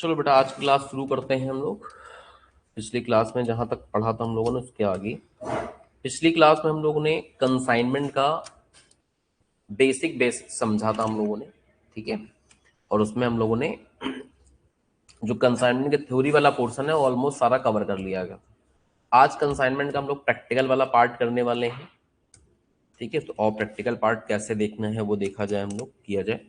चलो बेटा, आज क्लास शुरू करते हैं हम लोग। पिछली क्लास में जहां तक पढ़ा था हम लोगों ने उसके आगे, पिछली क्लास में हम लोगों ने कंसाइनमेंट का बेसिक समझा था हम लोगों ने, ठीक है। और उसमें हम लोगों ने जो कंसाइनमेंट के थ्योरी वाला पोर्शन है वो ऑलमोस्ट सारा कवर कर लिया गया। आज कंसाइनमेंट का हम लोग प्रैक्टिकल वाला पार्ट करने वाले हैं, ठीक है। तो और प्रैक्टिकल पार्ट कैसे देखना है वो देखा जाए, हम लोग किया जाए।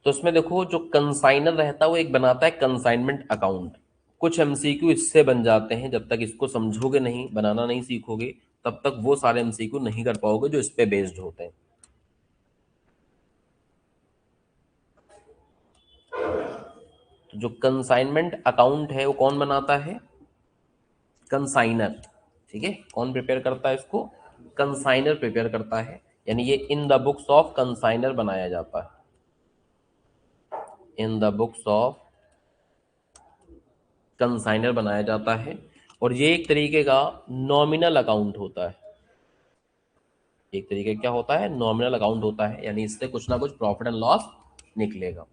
तो इसमें देखो, जो कंसाइनर रहता है वो एक बनाता है कंसाइनमेंट अकाउंट। कुछ एमसीक्यू इससे बन जाते हैं, जब तक इसको समझोगे नहीं, बनाना नहीं सीखोगे, तब तक वो सारे एमसीक्यू नहीं कर पाओगे जो इस पे बेस्ड होते हैं। तो जो कंसाइनमेंट अकाउंट है वो कौन बनाता है? कंसाइनर, ठीक है। कौन प्रिपेयर करता है इसको? कंसाइनर प्रिपेयर करता है, यानी ये in the books of consignor बनाया जाता है, in the books of consignor बनाया जाता है। और ये एक तरीके का नॉमिनल अकाउंट होता है, एक तरीके क्या होता है? नॉमिनल अकाउंट होता है, यानी इससे कुछ ना कुछ प्रॉफिट एंड लॉस निकलेगा,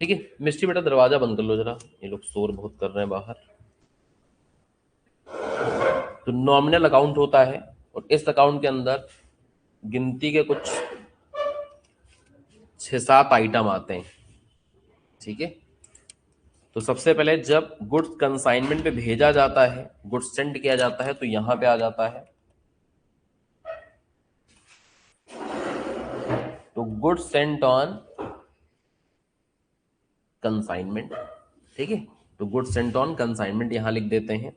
ठीक है। मिस्टी बेटा दरवाजा बंद कर लो जरा, ये लोग शोर बहुत कर रहे हैं बाहर। तो नॉमिनल अकाउंट होता है, और इस अकाउंट के अंदर गिनती के कुछ 6-7 आइटम आते हैं, ठीक है। तो सबसे पहले जब गुड्स कंसाइनमेंट पे भेजा जाता है, गुड्स सेंड किया जाता है, तो यहां पे आ जाता है। तो गुड्स सेंट ऑन कंसाइनमेंट, ठीक है। तो गुड्स सेंट ऑन कंसाइनमेंट यहां लिख देते हैं।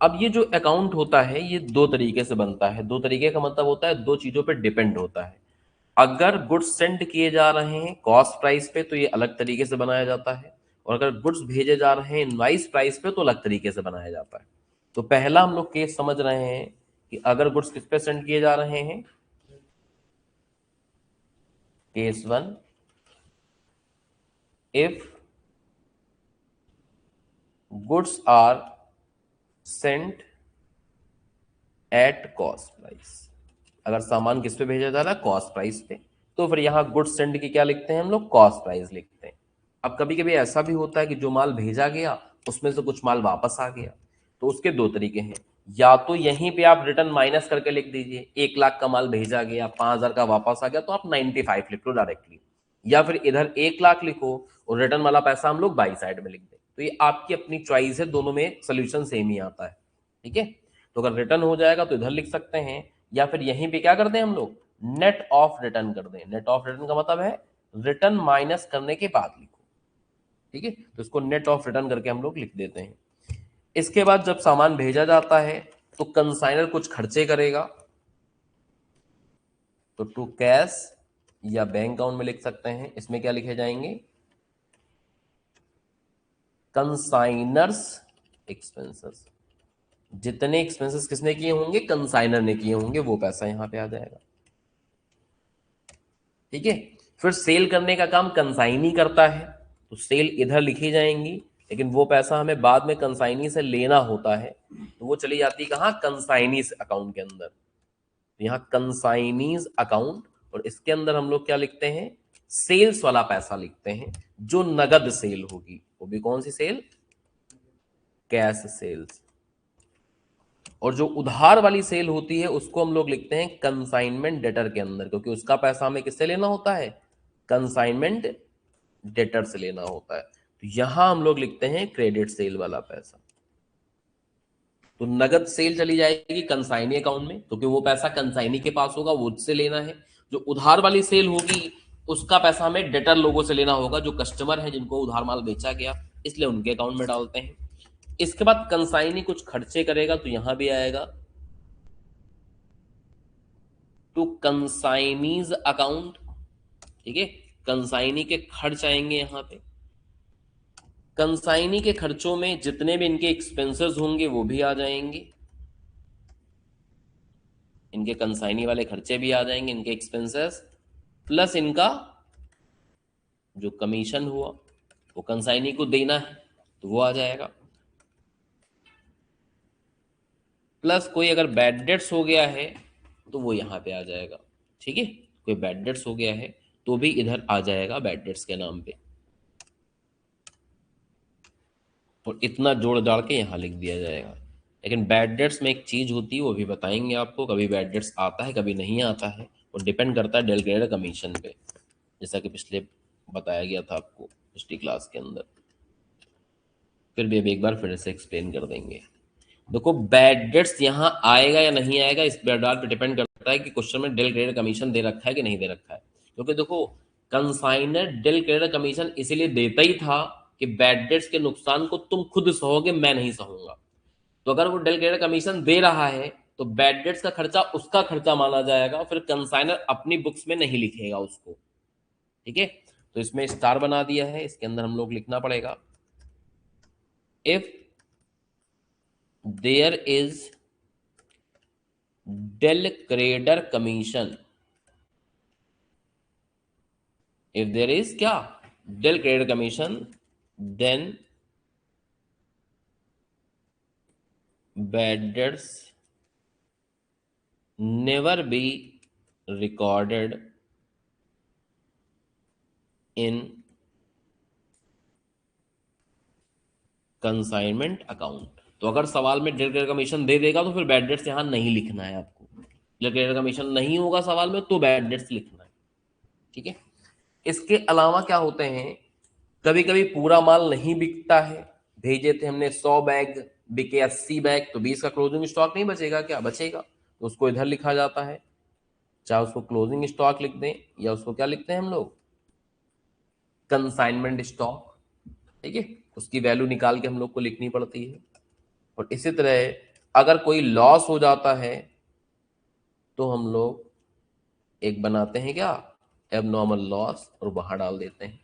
अब ये जो अकाउंट होता है ये दो तरीके से बनता है। दो तरीके का मतलब होता है दो चीजों पे डिपेंड होता है। अगर गुड्स सेंड किए जा रहे हैं कॉस्ट प्राइस पे तो ये अलग तरीके से बनाया जाता है, और अगर गुड्स भेजे जा रहे हैं इनवाइस प्राइस पे तो अलग तरीके से बनाया जाता है। तो पहला हम लोग केस समझ रहे हैं कि अगर गुड्स किस पे सेंड किए जा रहे हैं। Case 1, if goods are sent at cost price, अगर सामान किस पे भेजा जा रहा है? कॉस्ट प्राइस पे, तो फिर यहां गुड्स सेंड की क्या लिखते हैं हम लोग? कॉस्ट प्राइस लिखते हैं। अब कभी कभी ऐसा भी होता है कि जो माल भेजा गया उसमें से कुछ माल वापस आ गया, तो उसके दो तरीके हैं। या तो यहीं पे आप रिटर्न माइनस करके लिख दीजिए, 1 लाख का माल भेजा गया, 5,000 का वापस आ गया, तो आप 95 लिख लो डायरेक्टली। या फिर इधर 1 लाख लिखो और रिटर्न वाला पैसा हम लोग बाई साइड में लिख दें। तो ये आपकी अपनी चॉइस है, दोनों में सोल्यूशन सेम ही आता है, ठीक है। तो अगर रिटर्न हो जाएगा तो इधर लिख सकते हैं, या फिर यहीं पे क्या कर दें हम लोग? नेट ऑफ रिटर्न कर दें। नेट ऑफ रिटर्न का मतलब है रिटर्न माइनस करने के बाद लिखो, ठीक है। तो इसको नेट ऑफ रिटर्न करके हम लोग लिख देते हैं। इसके बाद जब सामान भेजा जाता है तो कंसाइनर कुछ खर्चे करेगा, तो टू कैश या बैंक अकाउंट में लिख सकते हैं। इसमें क्या लिखे जाएंगे? Consignors expenses. जितने एक्सपेंसेस किसने किए होंगे? कंसाइनर ने किए होंगे, वो पैसा यहां पे आ जाएगा, ठीक है। फिर सेल करने का काम कंसाइनी करता है, तो सेल इधर लिखी जाएंगी, लेकिन वो पैसा हमें बाद में कंसाइनी से लेना होता है, तो वो चली जाती है कहाँ? कंसाइनीज अकाउंट के अंदर। तो यहाँ कंसाइनीज अकाउंट, और इसके अंदर हम लोग क्या लिखते हैं? सेल्स वाला पैसा लिखते हैं, जो नगद सेल होगी। वो भी कौन सी सेल? Cash sales. और जो उधार वाली सेल होती है उसको हम लोग लिखते हैं कंसाइनमेंट डेटर के अंदर, क्योंकि उसका पैसा हमें किससे लेना होता है? कंसाइनमेंट डेटर से लेना होता है। तो यहां हम लोग लिखते हैं क्रेडिट सेल वाला पैसा। तो नगद सेल चली जाएगी कंसाइनी अकाउंट में, क्योंकि वो पैसा कंसाइनी के पास होगा, वो उससे लेना है। जो उधार वाली सेल होगी उसका पैसा हमें डेटर लोगों से लेना होगा, जो कस्टमर है जिनको उधार माल बेचा गया, इसलिए उनके अकाउंट में डालते हैं। इसके बाद कंसाइनी कुछ खर्चे करेगा, तो यहां भी आएगा टू कंसाइनीज अकाउंट, ठीक है। कंसाइनी के खर्च आएंगे यहां पे। कंसाइनी के खर्चों में जितने भी इनके एक्सपेंसेस होंगे वो भी आ जाएंगे, इनके कंसाइनी वाले खर्चे भी आ जाएंगे, इनके एक्सपेंसेस, प्लस इनका जो कमीशन हुआ वो कंसाइनी को देना है तो वो आ जाएगा, प्लस कोई अगर बैड डेट्स हो गया है तो वो यहां पे आ जाएगा, ठीक है। कोई बैड डेट्स हो गया है तो भी इधर आ जाएगा बैड डेट्स के नाम पे। और इतना जोड़ जाड़ के यहाँ लिख दिया जाएगा। लेकिन बैड डेट्स में एक चीज़ होती है, वो भी बताएंगे आपको, कभी बैड डेट्स आता है कभी नहीं आता है, और डिपेंड करता है डेलीगेटेड कमीशन पे, जैसा कि पिछले बताया गया था आपको पिछली क्लास के अंदर। फिर भी अभी एक बार फिर से एक्सप्लेन कर देंगे। देखो बैड डेट्स यहाँ आएगा या नहीं आएगा इस बात पे डिपेंड करता है कि क्वेश्चन में डेल क्रेडिट कमीशन दे रखा है कि नहीं दे रखा है। क्योंकि देखो कंसाइनर डेल क्रेडिट कमीशन इसीलिए देता ही था कि बैड डेट्स के नुकसान को तुम खुद सहोगे, मैं नहीं सहूंगा। तो अगर वो डेल क्रेडिट कमीशन दे रहा है तो बैड डेट्स का खर्चा उसका खर्चा माना जाएगा, फिर कंसाइनर अपनी बुक्स में नहीं लिखेगा उसको। ठीक है, तो इसमें स्टार बना दिया है, इसके अंदर हम लोग लिखना पड़ेगा if there is del creditor commission, if there is क्या del creditor commission, then bad debts never be recorded in consignment account. तो अगर सवाल में डेल क्रेडिटर कमीशन दे देगा तो फिर बैड डेट्स यहां नहीं लिखना है आपको। डेल क्रेडिटर कमीशन नहीं होगा सवाल में तो बैड डेट्स लिखना है। ठीक है, इसके अलावा क्या होते हैं, कभी कभी पूरा माल नहीं बिकता है, भेजे थे हमने 100 बैग, बिके 80 बैग, तो 20 का क्लोजिंग स्टॉक नहीं बचेगा क्या, बचेगा, तो उसको इधर लिखा जाता है। चाहे उसको क्लोजिंग स्टॉक लिख दें या उसको क्या लिखते हैं हम लोग, कंसाइनमेंट स्टॉक। ठीक है, उसकी वैल्यू निकाल के हम लोग को लिखनी पड़ती है। और इसी तरह अगर कोई लॉस हो जाता है तो हम लोग एक बनाते हैं क्या, एबनॉर्मल लॉस, और वहां डाल देते हैं।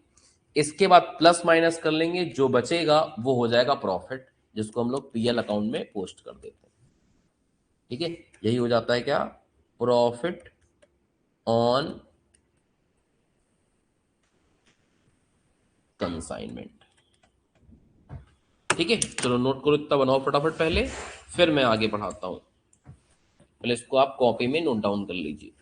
इसके बाद प्लस माइनस कर लेंगे, जो बचेगा वो हो जाएगा प्रॉफिट, जिसको हम लोग पीएल अकाउंट में पोस्ट कर देते हैं। ठीक है, यही हो जाता है क्या, प्रॉफिट ऑन कंसाइनमेंट। ठीक है, चलो नोट करो, इतना बनाओ फटाफट पहले, फिर मैं आगे पढ़ाता हूं। पहले इसको आप कॉपी में नोट डाउन कर लीजिए।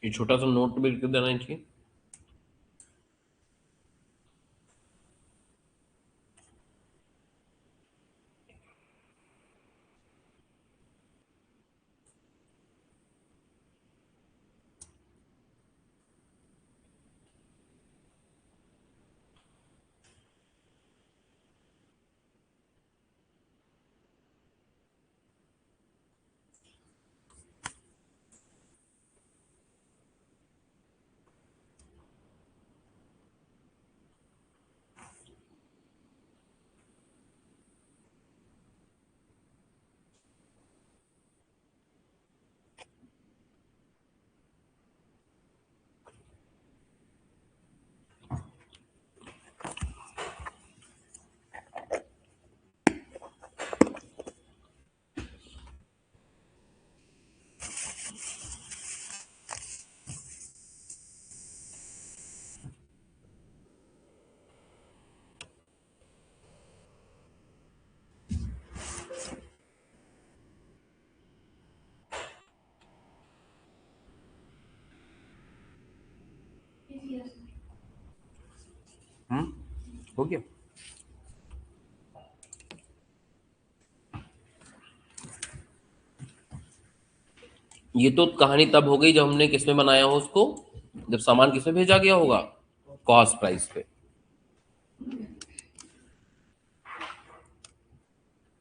ये छोटा सा नोट भी लिख देना चाहिए। हो गया। ये तो कहानी तब हो गई जब हमने किसमें बनाया हो उसको, जब सामान किसमें भेजा गया होगा, कॉस्ट प्राइस पे।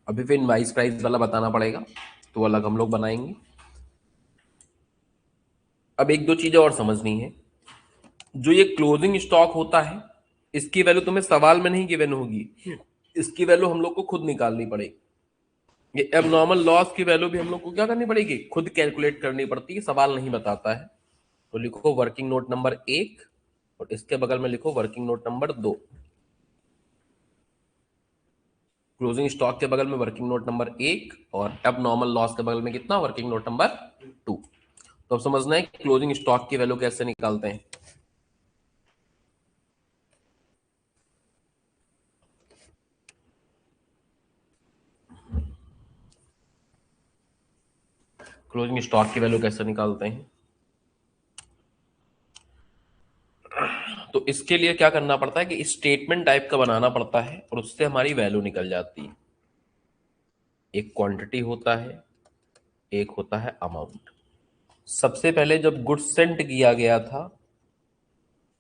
अभी फिर इनवाइस प्राइस वाला बताना पड़ेगा, तो अलग हम लोग बनाएंगे। अब एक दो चीजें और समझनी है। जो ये क्लोजिंग स्टॉक होता है, इसकी वैल्यू तुम्हें सवाल में नहीं गिवन होगी, इसकी वैल्यू हम लोग को खुद निकालनी पड़ेगी। ये एबनॉर्मल लॉस की वैल्यू भी हम लोग को क्या करनी पड़ेगी, खुद कैलकुलेट करनी पड़ती है, सवाल नहीं बताता है। तो लिखो वर्किंग नोट नंबर 1 और इसके बगल में लिखो working note number 2। Closing stock के बगल में वर्किंग नोट नंबर 1 और एबनॉर्मल लॉस के बगल में कितना, वर्किंग नोट नंबर 2। तो अब समझना है कि क्लोजिंग स्टॉक की वैल्यू कैसे निकालते हैं। क्लोजिंग स्टॉक की वैल्यू कैसे निकालते हैं, तो इसके लिए क्या करना पड़ता है कि स्टेटमेंट टाइप का बनाना पड़ता है और उससे हमारी वैल्यू निकल जाती है। एक क्वांटिटी होता है, एक होता है अमाउंट। सबसे पहले जब गुड्स सेंड किया गया था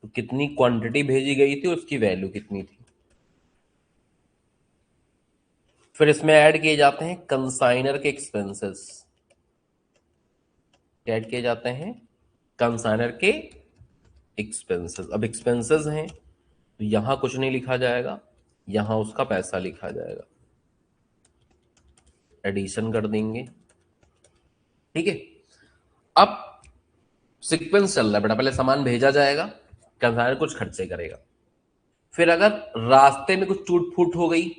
तो कितनी क्वांटिटी भेजी गई थी, उसकी वैल्यू कितनी थी। फिर इसमें ऐड किए जाते हैं कंसाइनर के एक्सपेंसेस। ऐड किए जाते हैं कंसाइनर के एक्सपेंसेस। अब एक्सपेंसेस हैं तो यहां कुछ नहीं लिखा जाएगा, यहां उसका पैसा लिखा जाएगा, एडिशन कर देंगे। ठीक है। अब सीक्वेंस चल रहा है बेटा, पहले सामान भेजा जाएगा, कंसाइनर कुछ खर्चे करेगा, फिर अगर रास्ते में कुछ टूट फूट हो गई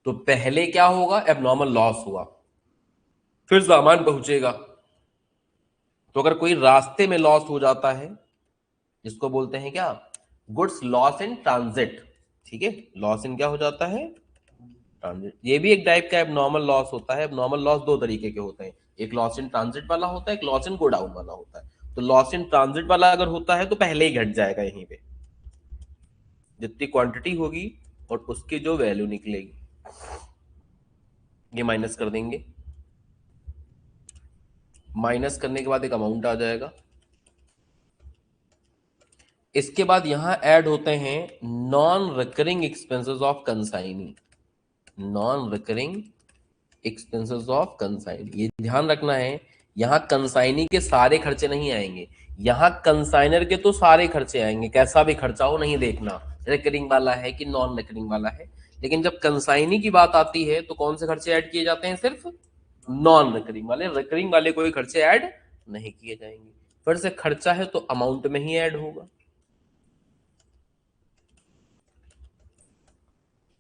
तो पहले क्या होगा, एबनॉर्मल लॉस हुआ, फिर सामान पहुंचेगा। तो अगर कोई रास्ते में लॉस हो जाता है, जिसको बोलते हैं क्या, गुड्स लॉस इन ट्रांजिट। ठीक है, लॉस इन क्या हो जाता है, ट्रांजिट। ये भी एक टाइप का एबनॉर्मल लॉस होता है। एबनॉर्मल लॉस दो तरीके के होते हैं, एक लॉस इन ट्रांजिट वाला होता है, एक लॉस इन गो डाउन वाला होता है। तो लॉस इन ट्रांजिट वाला अगर होता है तो पहले ही घट जाएगा, यहीं पे जितनी क्वांटिटी होगी और उसकी जो वैल्यू निकलेगी, ये माइनस कर देंगे। माइनस करने के बाद एक अमाउंट आ जाएगा। इसके बाद यहां ऐड होते हैं non recurring expenses of consignee. Non recurring expenses of consignee, ये ध्यान रखना है, यहां कंसाइनी के सारे खर्चे नहीं आएंगे, यहां कंसाइनर के तो सारे खर्चे आएंगे, कैसा भी खर्चा हो नहीं देखना रिकरिंग वाला है कि नॉन रिकरिंग वाला है। लेकिन जब कंसाइनी की बात आती है तो कौन से खर्चे ऐड किए जाते हैं, सिर्फ नॉन रिकरिंग वाले, रिकरिंग वाले कोई खर्चे ऐड नहीं किए जाएंगे। फिर से खर्चा है तो अमाउंट में ही ऐड होगा।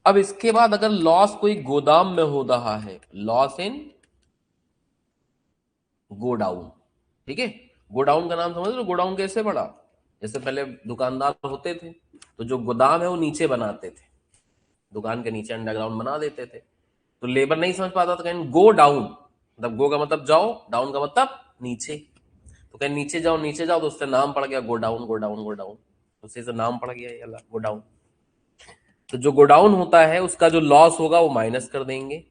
अब इसके बाद अगर लॉस कोई गोदाम में हो रहा है, लॉस इन गोडाउन। ठीक है, गोडाउन का नाम समझ लो, गोडाउन कैसे पड़ा, जैसे पहले दुकानदार होते थे तो जो गोदाम है वो नीचे बनाते थे, दुकान के नीचे अंडरग्राउंड बना देते थे। तो लेबर नहीं समझ पाता था, कहीं गो डाउन, मतलब गो का मतलब जाओ, डाउन का मतलब नीचे। तो कहीं नीचे जाओ नीचे जाओ, तो उससे नाम पड़ गया go down go down go down, उसी से नाम पड़ गया ये गो डाउन। तो जो गो डाउन होता है उसका जो लॉस होगा वो माइनस कर देंगे,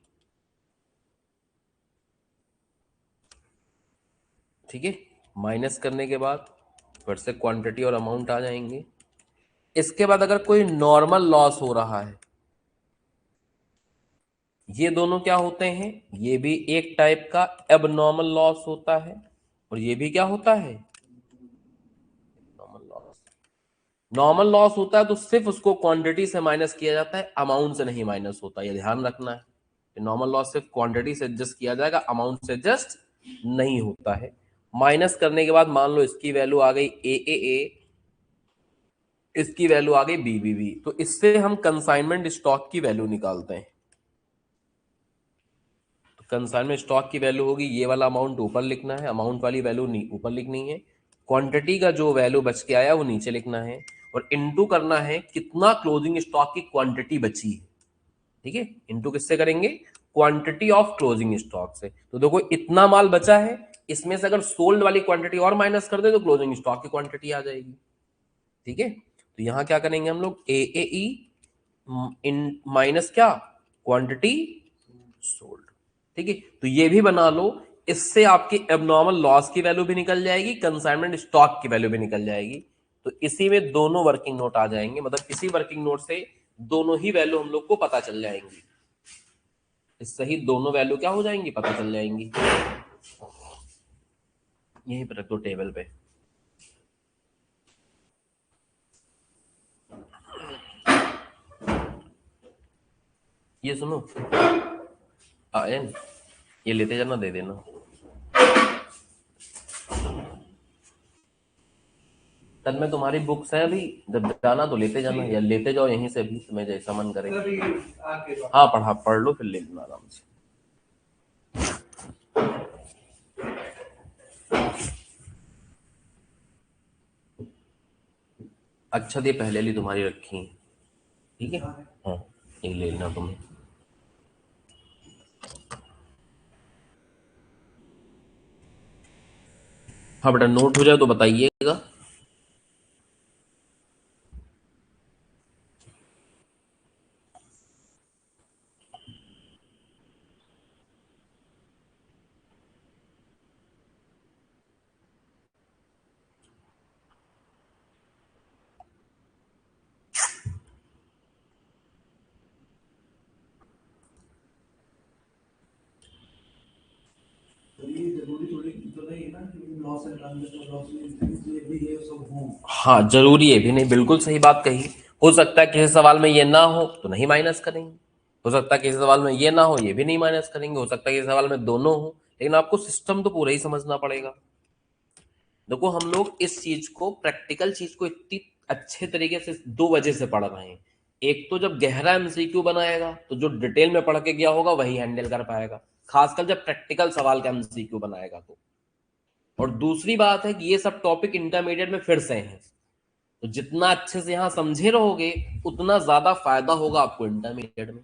ठीक है। माइनस करने के बाद फिर से क्वांटिटी और अमाउंट आ जाएंगे। इसके बाद अगर कोई नॉर्मल लॉस हो रहा है, ये दोनों क्या होते हैं, ये भी एक टाइप का एबनॉर्मल लॉस होता है, और ये भी क्या होता है, नॉर्मल लॉस। नॉर्मल लॉस होता है तो सिर्फ उसको क्वांटिटी से माइनस किया जाता है, अमाउंट से नहीं माइनस होता, ये ध्यान रखना है। नॉर्मल लॉस सिर्फ क्वांटिटी से एडजस्ट किया जाएगा, अमाउंट से एडजस्ट नहीं होता है। माइनस करने के बाद मान लो इसकी वैल्यू आ गई ए, इसकी वैल्यू आ गई बी, तो इससे हम कंसाइनमेंट स्टॉक की वैल्यू निकालते हैं। तो कंसाइनमेंट स्टॉक की वैल्यू होगी, ये वाला अमाउंट ऊपर लिखना है, अमाउंट वाली वैल्यू ऊपर लिखनी है, क्वांटिटी का जो वैल्यू बच के आया वो नीचे लिखना है, और इनटू करना है कितना क्लोजिंग स्टॉक की क्वांटिटी बची है, ठीक है। इनटू किससे करेंगे, क्वांटिटी ऑफ क्लोजिंग स्टॉक से। तो देखो इतना माल बचा है, इसमें से अगर सोल्ड वाली क्वांटिटी और माइनस कर दे तो क्लोजिंग स्टॉक की क्वांटिटी आ जाएगी, ठीक है। तो यहां क्या करेंगे हम लोग, ए ई इन माइनस क्या, क्वांटिटी सोल्ड, ठीक है। तो ये भी बना लो, इससे आपकी एबनॉर्मल लॉस की वैल्यू भी निकल जाएगी, कंसाइनमेंट स्टॉक की वैल्यू भी निकल जाएगी। तो इसी में दोनों वर्किंग नोट आ जाएंगे, मतलब इसी वर्किंग नोट से दोनों ही वैल्यू हम लोग को पता चल जाएंगी, इससे ही दोनों वैल्यू क्या हो जाएंगी, पता चल जाएंगी। यहीं पर रख दो टेबल पे। ये सुनो, आयन ये लेते जाना, दे देना। तब में तुम्हारी बुक्स हैं अभी, जब जाना तो लेते जाना, या लेते जाओ यहीं से भी, तुम्हें जैसा मन करे। हाँ पढ़ा, पढ़ लो फिर ले लेना आराम से। अच्छा ये पहले ली तुम्हारी रखी है, ठीक है। हाँ ये ले लेना तुम्हें। हाँ बेटा, नोट हो जाए तो बताइएगा। हाँ जरूरी है भी नहीं, बिल्कुल सही बात कही। हो सकता है किसी सवाल में ये ना हो तो नहीं माइनस करेंगे, हो सकता है किसी सवाल में ये ना हो ये भी नहीं माइनस करेंगे, हो सकता है किसी सवाल में दोनों हो, लेकिन आपको सिस्टम तो पूरा ही समझना पड़ेगा। देखो हम लोग इस चीज को, प्रैक्टिकल चीज को इतनी अच्छे तरीके से दो वजह से पढ़ रहे हैं। एक तो जब गहरा एमसीक्यू बनाएगा तो जो डिटेल में पढ़ के गया होगा वही हैंडल कर पाएगा, खासकर जब प्रैक्टिकल सवाल का एमसीक्यू बनाएगा तो। और दूसरी बात है कि ये सब टॉपिक इंटरमीडिएट में फिर से हैं, तो जितना अच्छे से यहां समझे रहोगे उतना ज्यादा फायदा होगा आपको इंटरमीडिएट में।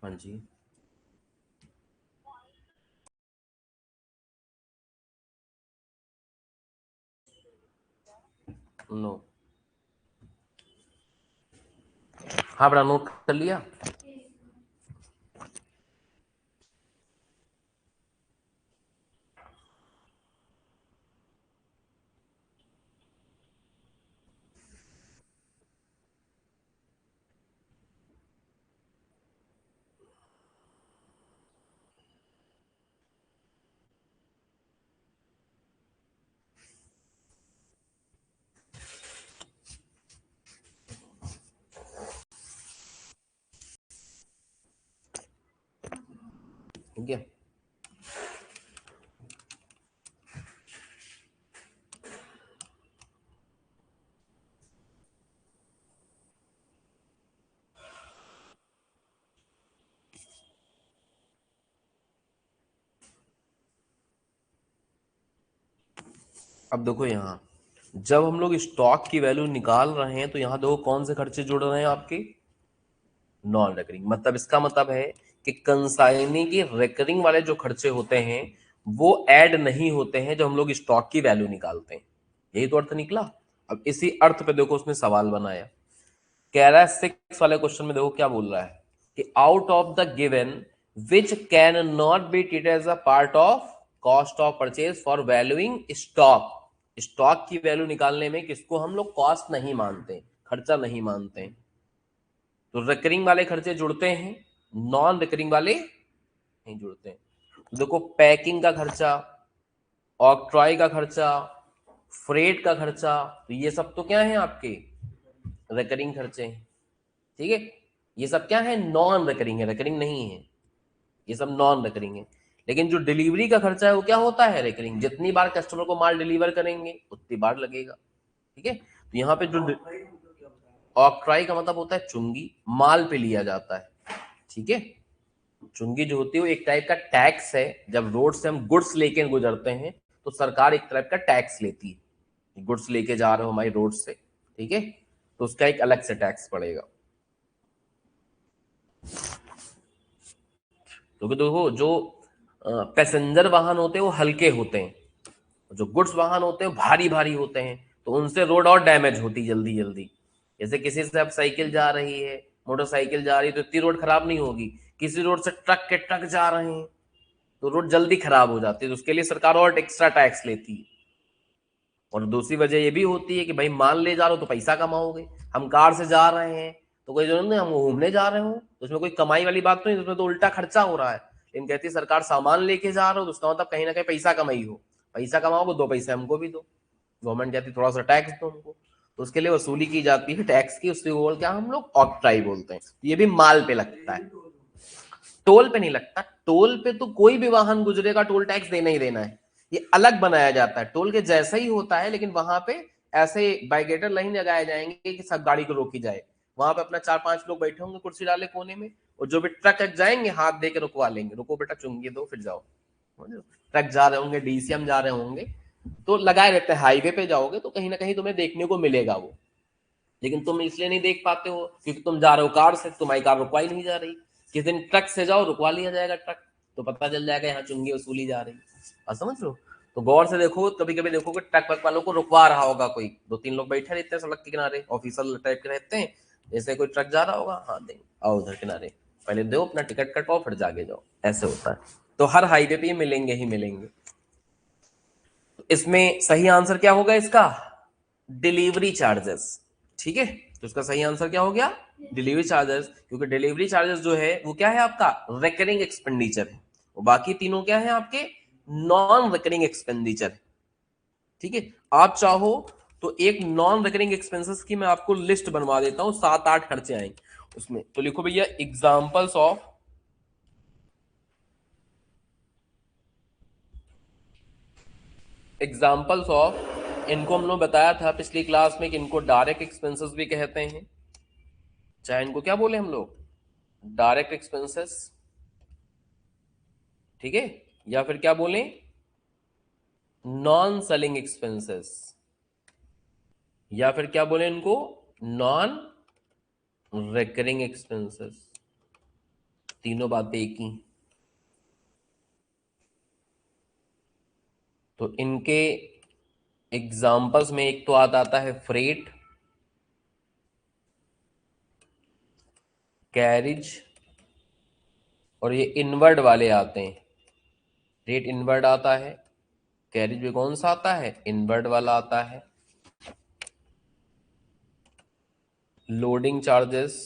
हाँ जी, नो, हाँ बड़ा नोट कर लिया। ठीक है, अब देखो यहाँ जब हम लोग स्टॉक की वैल्यू निकाल रहे हैं तो यहाँ देखो कौन से खर्चे जुड़ रहे हैं आपके, नॉन रेकरिंग। मतलब इसका मतलब है कि कंसाइनी के रेकरिंग वाले जो खर्चे होते हैं वो ऐड नहीं होते हैं जब हम लोग स्टॉक की वैल्यू निकालते हैं। यही तो अर्थ निकला। अब इसी अर्थ पे देखो उसने सवाल बनाया, कह रहा है 6 वाले क्वेश्चन में देखो क्या बोल रहा है कि out of the given which can not be treated as a part of cost of purchase for valuing stock. Stock की वैल्यू निकालने में किसको हम लोग कॉस्ट नहीं मानते, खर्चा नहीं मानते। तो रिकरिंग वाले खर्चे जुड़ते हैं, नॉन रिकरिंग वाले नहीं जुड़ते हैं। देखो पैकिंग का खर्चा, ऑक्ट्रॉय का खर्चा, फ्रेट का खर्चा, तो ये सब तो क्या है आपके रिकरिंग खर्चे हैं। ठीक है, ये सब क्या है, नॉन रिकरिंग है, रिकरिंग नहीं है, ये सब नॉन रिकरिंग है। लेकिन जो डिलीवरी का खर्चा है वो क्या होता है, रिकरिंग। जितनी बार कस्टमर को माल डिलीवर करेंगे उतनी बार लगेगा। ठीक है, तो यहाँ पे जो ऑक्ट्रॉय का मतलब होता है चुंगी, माल पे लिया जाता है। ठीक है, चुंगी जो होती है वो एक टाइप का टैक्स है। जब रोड से हम गुड्स लेके गुजरते हैं तो सरकार एक टाइप का टैक्स लेती है, गुड्स लेके जा रहे हो हमारी रोड से, ठीक है, तो उसका एक अलग से टैक्स पड़ेगा। क्योंकि देखो जो पैसेंजर वाहन होते हैं वो हल्के होते हैं, जो गुड्स वाहन होते हैं भारी भारी होते हैं, तो उनसे रोड और डैमेज होती जल्दी जल्दी। जैसे किसी से अब साइकिल जा रही है, मोटरसाइकिल जा रही है, तो इतनी रोड खराब नहीं होगी। किसी रोड से ट्रक के ट्रक जा रहे हैं तो रोड जल्दी खराब हो जाती है, तो उसके लिए सरकार और एक्स्ट्रा टैक्स लेती है। और दूसरी वजह ये भी होती है कि भाई माल ले जा रहे हो तो पैसा कमाओगे। हम कार से जा रहे हैं तो कोई जरूरत नहीं हम घूमने जा रहे हो तो उसमें कोई कमाई वाली बात तो नहीं, उसमें तो उल्टा खर्चा हो रहा है। लेकिन कहती है सरकार सामान लेके जा रहे हो तो उसका मतलब कहीं ना कहीं पैसा कमाई हो, पैसा कमाओगे 2 पैसे हमको भी दो। गवर्नमेंट कहती है थोड़ा सा टैक्स दो हमको, तो उसके लिए वसूली की जाती है टैक्स की। उससे बोल क्या हम लोग ऑक्ट्राई बोलते हैं। तो ये भी माल पे लगता है, टोल पे नहीं लगता। टोल पे तो कोई भी वाहन गुजरेगा टोल टैक्स देना ही देना है, ये अलग बनाया जाता है, टोल के जैसा ही होता है। लेकिन वहां पे ऐसे बैरिकेटर लाइन लगाए जाएंगे कि सब गाड़ी को रोकी जाए। वहां पे अपना 4-5 लोग बैठे होंगे कुर्सी डाले कोने में, और जो भी ट्रक जाएंगे हाथ दे के रुकवा लेंगे, रुको बेटा चुंगी दो फिर जाओ। ट्रक जा रहे होंगे, डीसीएम जा रहे होंगे, तो लगाए रहते हैं। हाईवे पे जाओगे तो कहीं ना कहीं तुम्हें देखने को मिलेगा वो, लेकिन तुम इसलिए नहीं देख पाते हो क्योंकि तुम जा रहे हो कार से, तुम्हारी कार रुकवाई नहीं जा रही। किस दिन ट्रक से जाओ रुकवा लिया जाएगा ट्रक, तो पता चल जाएगा यहाँ चुंगी वसूली जा रही। और समझ लो, तो गौर से देखो, कभी कभी देखो कि ट्रक वक वालों को रुकवा रहा होगा कोई, 2-3 लोग बैठे रहते हैं सड़क के किनारे, ऑफिसर टाइप के रहते हैं। जैसे कोई ट्रक जा रहा होगा, हाँ देंगे आओ उधर किनारे, पहले दो अपना टिकट कटवाओ फिर जाके जाओ, ऐसे होता है। तो हर हाईवे पे ये मिलेंगे ही मिलेंगे। तो इसमें सही आंसर क्या होगा इसका, डिलीवरी चार्जेस। ठीक है, तो इसका सही आंसर क्या हो गया, डिलीवरी चार्जेस। क्योंकि डिलीवरी चार्जेस जो है वो क्या है आपका, रेकरिंग एक्सपेंडिचर है। और बाकी तीनों क्या है आपके, नॉन रेकरिंग एक्सपेंडिचर। ठीक है, आप चाहो तो एक नॉन रेकरिंग एक्सपेंसेस की मैं आपको लिस्ट बनवा देता हूं, 7-8 खर्चे आएंगे उसमें। तो लिखो भैया एग्जांपल्स ऑफ, एग्जांपल्स ऑफ, इनको हम लोग बताया था पिछली क्लास में कि इनको डायरेक्ट एक्सपेंसेस भी कहते हैं, चाहे इनको क्या बोले हम लोग, डायरेक्ट एक्सपेंसेस। ठीक है, या फिर क्या बोलें, नॉन सेलिंग एक्सपेंसेस, या फिर क्या बोले इनको, नॉन रिकरिंग एक्सपेंसेस। तीनों बातें एक ही। तो इनके एग्जाम्पल्स में एक तो आता है फ्रेट, कैरिज, और ये इनवर्ड वाले आते हैं। फ्रेट इनवर्ड आता है, कैरिज में कौन सा आता है, इनवर्ड वाला आता है। लोडिंग चार्जेस,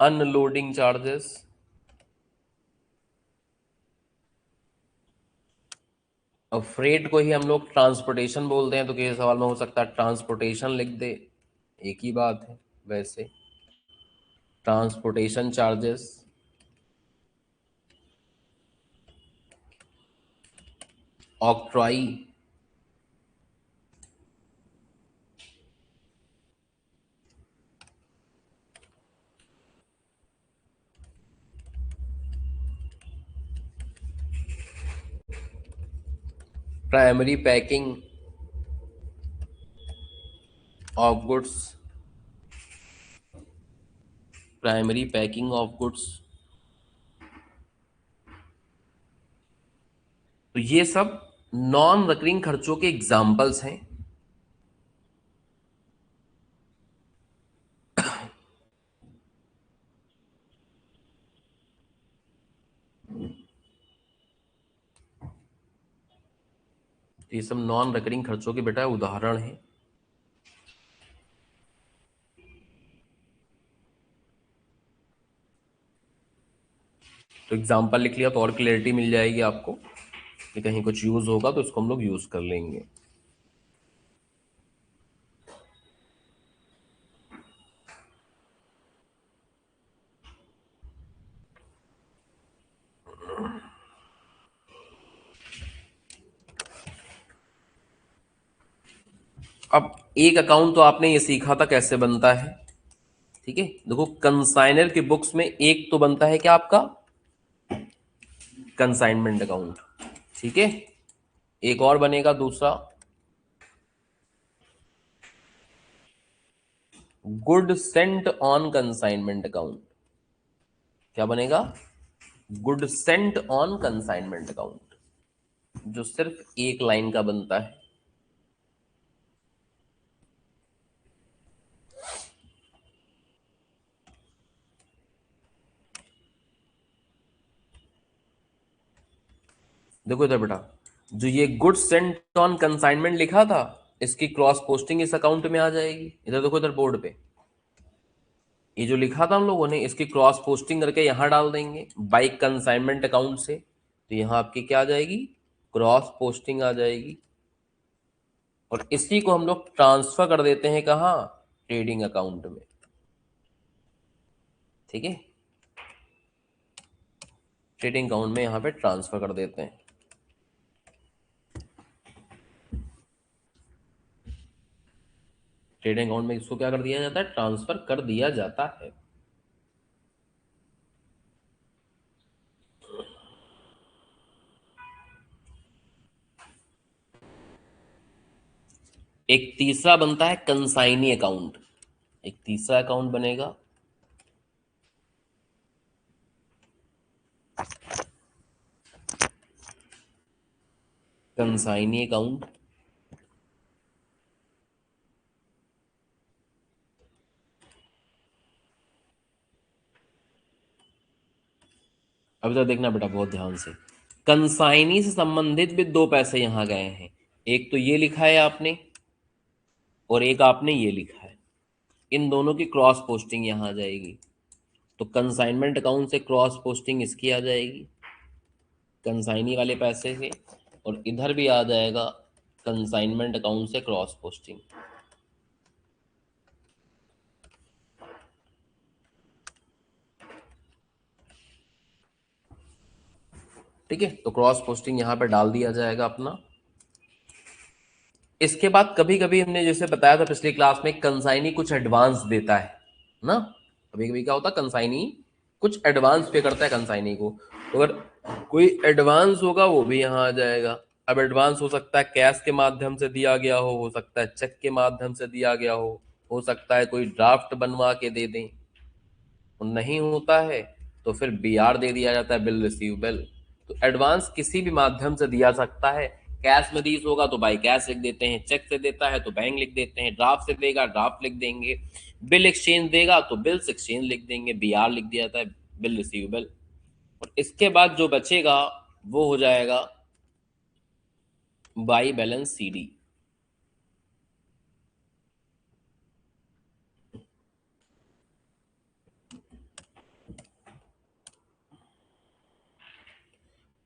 अनलोडिंग चार्जेस, अब फ्रेट को ही हम लोग ट्रांसपोर्टेशन बोलते हैं, तो किसी सवाल में हो सकता है ट्रांसपोर्टेशन लिख दे, एक ही बात है वैसे। Transportation charges, octroi, primary packing of goods, primary packing of goods. तो ये सब नॉन रिकरिंग खर्चों के एग्जाम्पल्स हैं। ये सब नॉन रिकरिंग खर्चों के बेटा उदाहरण है। तो एग्जाम्पल लिख लिया तो और क्लियरिटी मिल जाएगी आपको कि कहीं कुछ यूज होगा तो इसको हम लोग यूज कर लेंगे। अब एक अकाउंट तो आपने ये सीखा था कैसे बनता है, ठीक है। देखो कंसाइनर की बुक्स में एक तो बनता है क्या आपका, कंसाइनमेंट अकाउंट, ठीक है। एक और बनेगा दूसरा, good Saint on consignment account. क्या बनेगा, good Saint on consignment account, जो सिर्फ एक लाइन का बनता है। देखो इधर बेटा, जो ये गुड सेंट ऑन कंसाइनमेंट लिखा था, इसकी क्रॉस पोस्टिंग इस अकाउंट में आ जाएगी। इधर देखो, इधर बोर्ड पे ये जो लिखा था हम लोगों ने, इसकी क्रॉस पोस्टिंग करके यहां डाल देंगे बाई कंसाइनमेंट अकाउंट से, तो यहां आपकी क्या आ जाएगी, क्रॉस पोस्टिंग आ जाएगी। और इसी को हम लोग ट्रांसफर कर देते हैं कहाँ, ट्रेडिंग अकाउंट में, ठीक है। ट्रेडिंग अकाउंट में यहां पे ट्रांसफर कर देते हैं। ट्रेडिंग अकाउंट में इसको क्या कर दिया जाता है, ट्रांसफर कर दिया जाता है। एक तीसरा बनता है कंसाइनी अकाउंट, एक तीसरा अकाउंट बनेगा कंसाइनी अकाउंट। अब तो देखना बेटा बहुत ध्यान से, कंसाइनी से संबंधित भी दो पैसे यहां गए हैं, एक तो ये लिखा है आपने और एक आपने ये लिखा है, इन दोनों की क्रॉस पोस्टिंग यहां आ जाएगी। तो कंसाइनमेंट अकाउंट से क्रॉस पोस्टिंग इसकी आ जाएगी, कंसाइनी वाले पैसे से, और इधर भी आ जाएगा कंसाइनमेंट अकाउंट से क्रॉस पोस्टिंग। ठीक है, तो क्रॉस पोस्टिंग यहां पे डाल दिया जाएगा अपना। इसके बाद कभी कभी हमने जैसे बताया था पिछली क्लास में, कंसाइनी कुछ एडवांस देता है ना, कभी कभी क्या होता है, कंसाइनी कुछ एडवांस पे करता है कंसाइनी को, तो अगर कोई एडवांस होगा वो भी यहाँ आ जाएगा। अब एडवांस हो सकता है कैश के माध्यम से दिया गया हो सकता है चेक के माध्यम से दिया गया हो सकता है कोई ड्राफ्ट बनवा के दे दें, और नहीं होता है तो फिर BR दे दिया जाता है, बिल रिसीवेबल। तो एडवांस किसी भी माध्यम से दिया सकता है। कैश में दीज होगा तो बाई कैश लिख देते हैं, चेक से देता है तो बैंक लिख देते हैं, ड्राफ्ट से देगा ड्राफ्ट लिख देंगे, बिल एक्सचेंज देगा तो बिल्स एक्सचेंज लिख देंगे, BR लिख दिया जाता है, बिल रिसीवेबल। और इसके बाद जो बचेगा वो हो जाएगा बाई बैलेंस CD।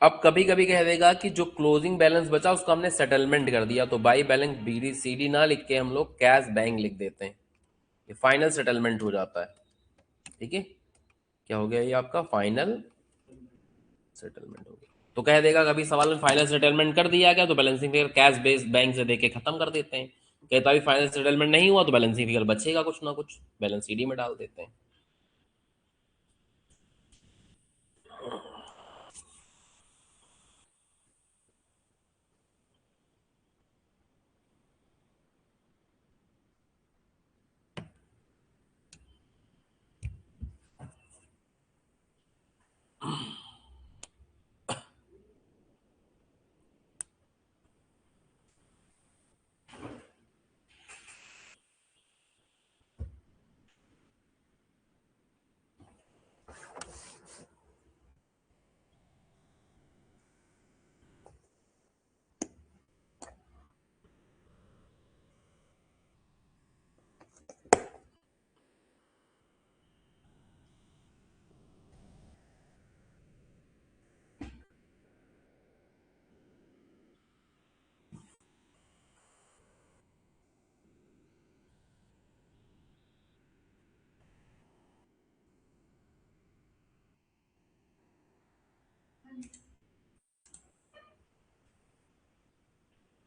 अब कभी कभी कह देगा कि जो क्लोजिंग बैलेंस बचा उसको हमने सेटलमेंट कर दिया, तो बाई बैलेंस BD CD ना लिख के हम लोग कैश बैंक लिख देते हैं, ये फाइनल सेटलमेंट हो जाता है। ठीक है, क्या हो गया ये आपका फाइनल सेटलमेंट हो गया। तो कह देगा कभी सवाल में फाइनल सेटलमेंट कर दिया गया तो balancing figure cash base bank से देके खत्म कर देते हैं। कहता अभी फाइनल सेटलमेंट नहीं हुआ तो बैलेंसिंग फिगर बचेगा कुछ ना कुछ, बैलेंस CD में डाल देते हैं।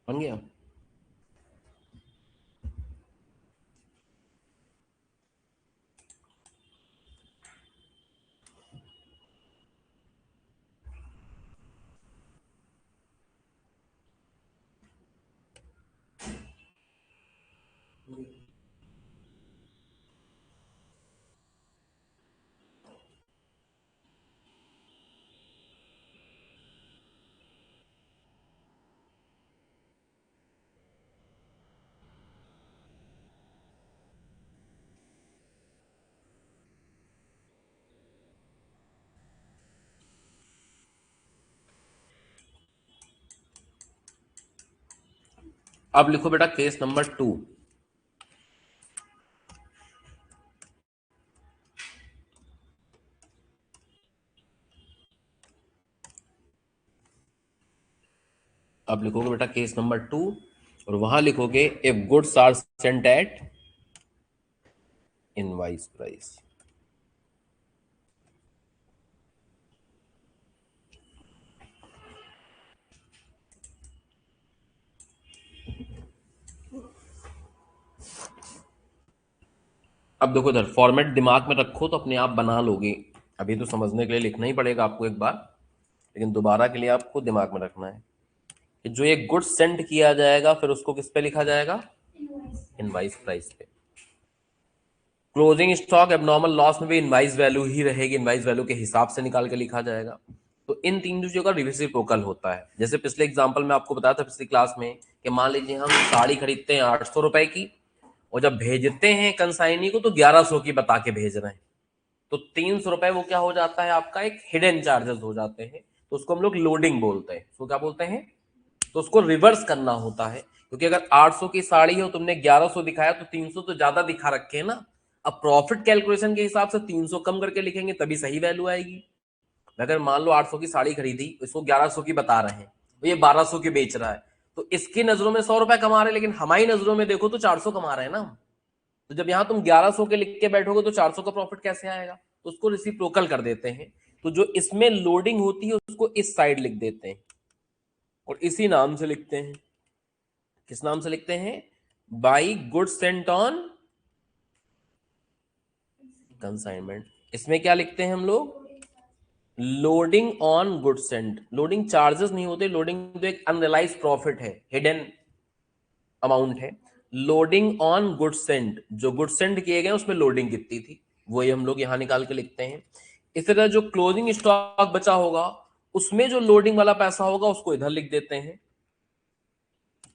बन गया। अब लिखो बेटा केस नंबर 2। अब लिखोगे बेटा केस नंबर 2 और वहां लिखोगे if goods are sent at invoice price. अब देखो इधर फॉर्मेट दिमाग में रखो तो अपने आप बना लोगे, अभी तो समझने के लिए लिखना ही पड़ेगा आपको एक बार, लेकिन दोबारा के लिए आपको दिमाग में रखना है कि जो ये गुड्स सेंड किया जाएगा फिर उसको किस पे लिखा जाएगा, इनवाइस प्राइस पे। क्लोजिंग स्टॉक एबनॉर्मल लॉस में भी इनवाइस वैल्यू ही रहेगी, इनवाइस वैल्यू के हिसाब से निकाल के लिखा जाएगा। तो इन तीन चीजों का रिसिप्रोकल होता है। जैसे पिछले एग्जांपल में आपको बताया था पिछली क्लास में कि मान लीजिए हम साड़ी खरीदते हैं 800 रुपए की और जब भेजते हैं कंसाइनी को तो 1100 की बता के भेज रहे हैं, तो 300 रुपए वो क्या हो जाता है आपका एक हिडन चार्जेस हो जाते हैं, तो उसको हम लोग लोडिंग बोलते हैं। उसको क्या बोलते हैं, तो उसको रिवर्स करना होता है, क्योंकि अगर 800 की साड़ी है और तुमने 1100 दिखाया तो 300 तो ज्यादा दिखा रखे हैं ना। अब प्रॉफिट कैलकुलेशन के हिसाब से 300 कम करके लिखेंगे तभी सही वैल्यू आएगी। अगर मान लो 800 की साड़ी खरीदी, इसको 1100 की बता रहे हैं, तो ये 1200 की बेच रहा है, तो इसकी नजरों में 100 रुपए कमा रहे हैं, लेकिन हमारी नजरों में देखो तो 400 कमा रहे हैं ना। तो जब यहां तुम 1100 के लिख के बैठोगे तो 400 का प्रॉफिट कैसे आएगा, तो उसको रिसिप्रोकल कर देते हैं। तो जो इसमें लोडिंग होती है उसको इस साइड लिख देते हैं और इसी नाम से लिखते हैं। किस नाम से लिखते हैं, by goods sent on consignment. इसमें क्या लिखते हैं हम लोग, loading on goods Saint. Loading charges नहीं होते, लोडिंग तो एक अनरियलाइज प्रॉफिट है, हिडन अमाउंट है। लोडिंग ऑन गुड्स सेंट, जो गुड्स सेंट किए गए उसमें लोडिंग कितनी थी, वही हम लोग यहाँ निकाल के लिखते हैं। इसी तरह जो क्लोजिंग स्टॉक बचा होगा उसमें जो लोडिंग वाला पैसा होगा उसको इधर लिख देते हैं,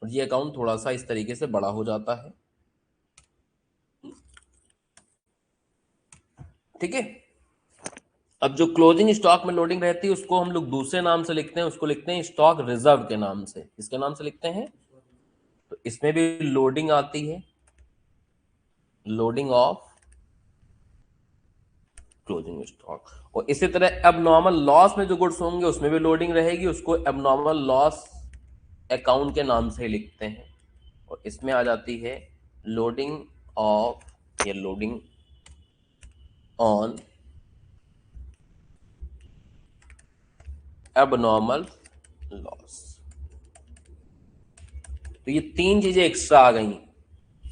और ये अकाउंट थोड़ा सा इस तरीके से बड़ा हो जाता है। ठीक है। अब जो क्लोजिंग स्टॉक में लोडिंग रहती है उसको हम लोग दूसरे नाम से लिखते हैं, उसको लिखते हैं स्टॉक रिजर्व के नाम से। इसके नाम से लिखते हैं। तो इसमें भी लोडिंग आती है, लोडिंग ऑफ क्लोजिंग स्टॉक। और इसी तरह एबनॉर्मल लॉस में जो गुड्स होंगे उसमें भी लोडिंग रहेगी, उसको एबनॉर्मल लॉस अकाउंट के नाम से लिखते हैं। और इसमें आ जाती है लोडिंग ऑफ या लोडिंग ऑन एबनॉर्मल लॉस। तो ये तीन चीजें एक्स्ट्रा आ गई।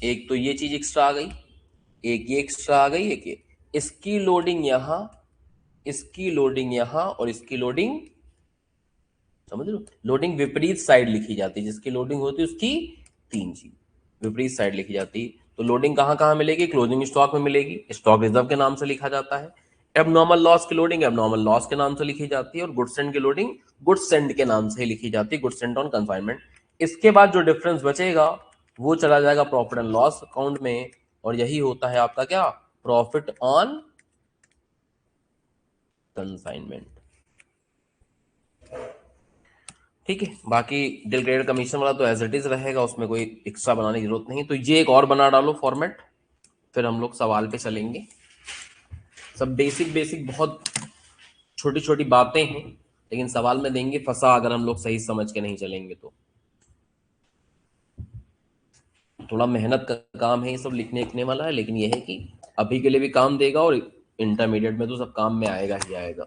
एक तो ये चीज एक्स्ट्रा आ गई, एक ये एक्स्ट्रा आ गई, एक ये। इसकी लोडिंग यहां, इसकी लोडिंग यहां, और इसकी लोडिंग, समझ लो, लोडिंग विपरीत साइड लिखी जाती है। जिसकी लोडिंग होती है उसकी तीन चीज विपरीत साइड लिखी जाती है। तो लोडिंग कहां कहां मिलेगी? क्लोजिंग स्टॉक में मिलेगी, स्टॉक रिजर्व के नाम से लिखा जाता है। एबनॉर्मल लॉस की लोडिंग एबनॉर्मल लॉस के नाम से लिखी जाती है, और गुड्स एंड की लोडिंग गुड्स एंड के नाम से ही लिखी जाती है, गुड्स सेंट ऑन कंसाइनमेंट। इसके बाद जो डिफरेंस बचेगा वो चला जाएगा प्रॉफिट एंड लॉस अकाउंट में, और यही होता है आपका क्या? Profit on consignment. ठीक है। बाकी डिल क्रेडिट कमीशन वाला तो एज इट इज रहेगा, उसमें कोई एक्स्ट्रा बनाने की जरूरत नहीं। तो ये एक और बना डालो फॉर्मेट, फिर हम लोग सवाल पे चलेंगे। सब बेसिक बेसिक बहुत छोटी छोटी बातें हैं, लेकिन सवाल में देंगे फंसा अगर हम लोग सही समझ के नहीं चलेंगे तो। थोड़ा मेहनत का काम है ये सब लिखने लिखने वाला है, लेकिन यह है कि अभी के लिए भी काम देगा, और इंटरमीडिएट में तो सब काम में आएगा ही आएगा।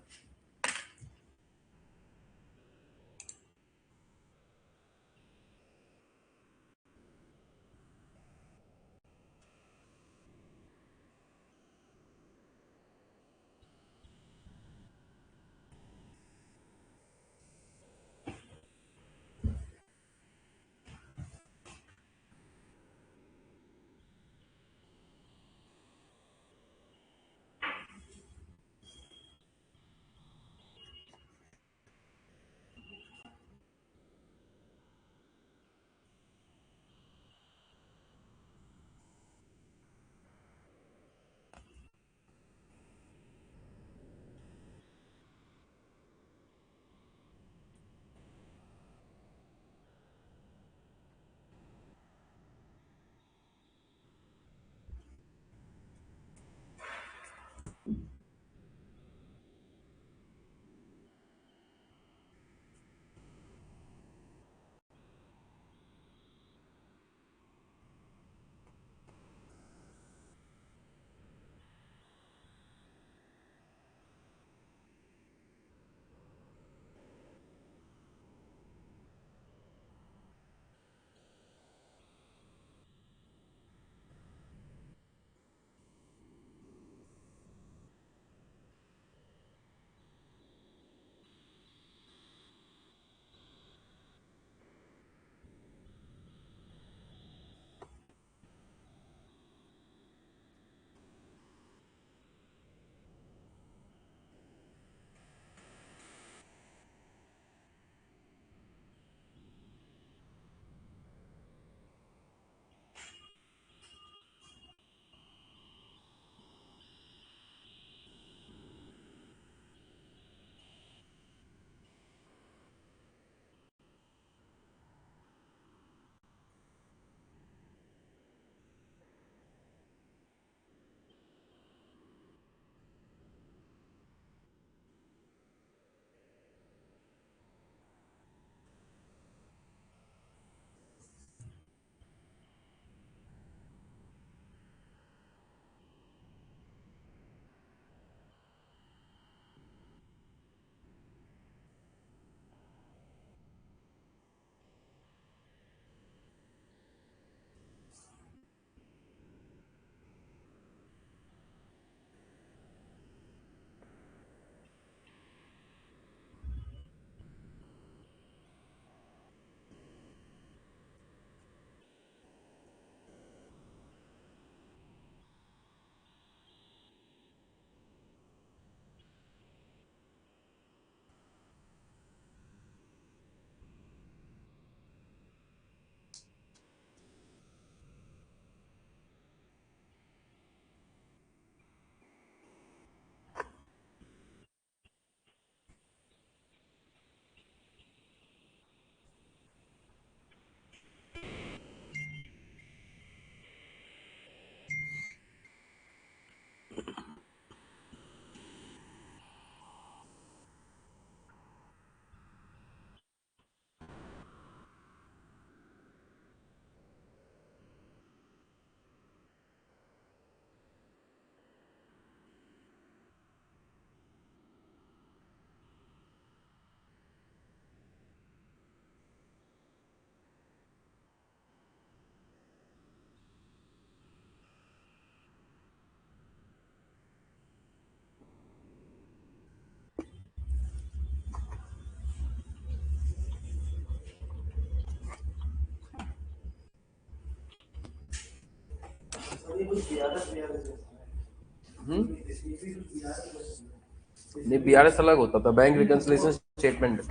नहीं, बीआरएस अलग होता था, बैंक रिकंसिलिएशन स्टेटमेंट।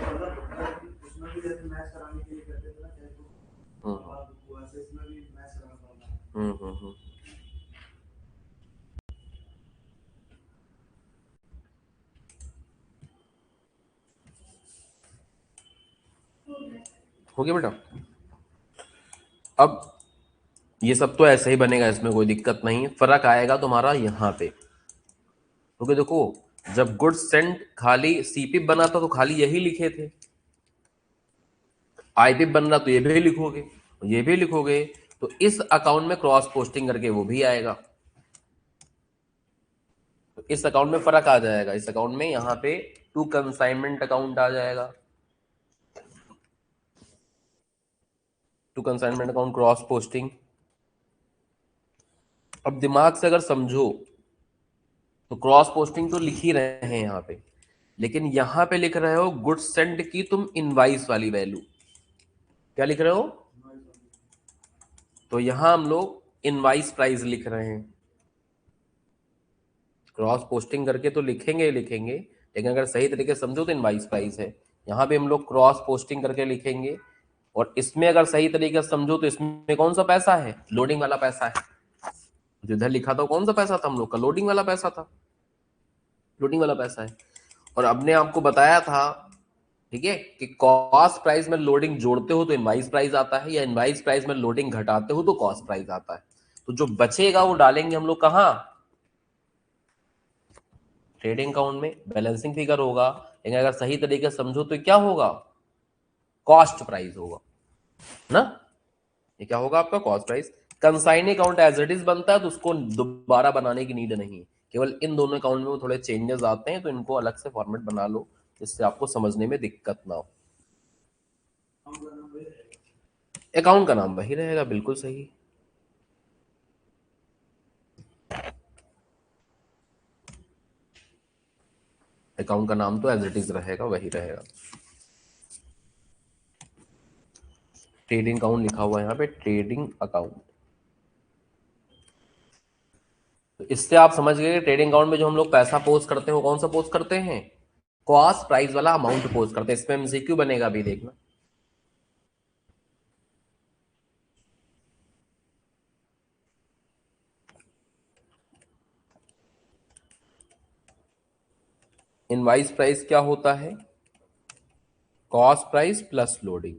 हम्म। हो गया बेटा। अब ये सब तो ऐसे ही बनेगा, इसमें कोई दिक्कत नहीं है। फर्क आएगा तुम्हारा यहाँ पे, क्योंकि देखो जब गुड्स सेंट खाली सीपीप बना था तो खाली यही लिखे थे, आईपीप बन रहा तो ये भी लिखोगे, ये भी लिखोगे, तो इस अकाउंट में क्रॉस पोस्टिंग करके वो भी आएगा, तो इस अकाउंट में फर्क आ जाएगा। इस अकाउंट में यहाँ पे टू कंसाइनमेंट अकाउंट आ जाएगा, to consignment account cross posting. अब दिमाग से अगर समझो तो क्रॉस पोस्टिंग तो लिख ही रहे हैं यहाँ पे, लेकिन यहां पे लिख रहे हो गुड्स सेंट की तुम इनवाइस वाली वैल्यू, क्या लिख रहे हो? तो यहां हम लोग इनवाइस प्राइस लिख रहे हैं। क्रॉस पोस्टिंग करके तो लिखेंगे ही लिखेंगे, लेकिन अगर सही तरीके से समझो तो इनवाइस प्राइस है। यहां भी हम लोग क्रॉस पोस्टिंग करके लिखेंगे, और इसमें अगर सही तरीके से समझो तो इसमें कौन सा पैसा है? लोडिंग वाला पैसा है। जो इधर लिखा था कौन सा पैसा था हम लोग का? लोडिंग वाला पैसा था, लोडिंग वाला पैसा है। और हमने आपको बताया था, ठीक है, कि कॉस्ट प्राइस में लोडिंग जोड़ते हो तो इनवाइस प्राइस आता है, या इनवाइस प्राइस में लोडिंग घटाते हो तो कॉस्ट प्राइस आता है। तो जो बचेगा वो डालेंगे हम लोग कहाँ? ट्रेडिंग अकाउंट में बैलेंसिंग फिगर होगा, लेकिन अगर सही तरीके से समझो तो क्या होगा? कॉस्ट प्राइस होगा ना। ये क्या होगा आपका? Cost price. Consigning account as it is बनता है, तो उसको दोबारा बनाने की नीड नहीं है, केवल इन दोनों अकाउंट में वो थोड़े चेंजेस आते हैं, तो इनको अलग से फॉर्मेट बना लो, जिससे आपको समझने में दिक्कत ना हो। अकाउंट का नाम वही रहेगा, बिल्कुल सही। अकाउंट का नाम तो एज इट इज रहेगा, वही रहेगा। ट्रेडिंग अकाउंट लिखा हुआ है यहाँ पे, ट्रेडिंग अकाउंट। तो इससे आप समझ गए कि ट्रेडिंग अकाउंट में जो हम लोग पैसा पोस्ट करते हैं वो कौन सा पोस्ट करते हैं? कॉस्ट प्राइस वाला अमाउंट पोस्ट करते हैं। इसमें एमसीक्यू बनेगा भी, देखना। इनवाइस प्राइस क्या होता है? Cost price plus loading.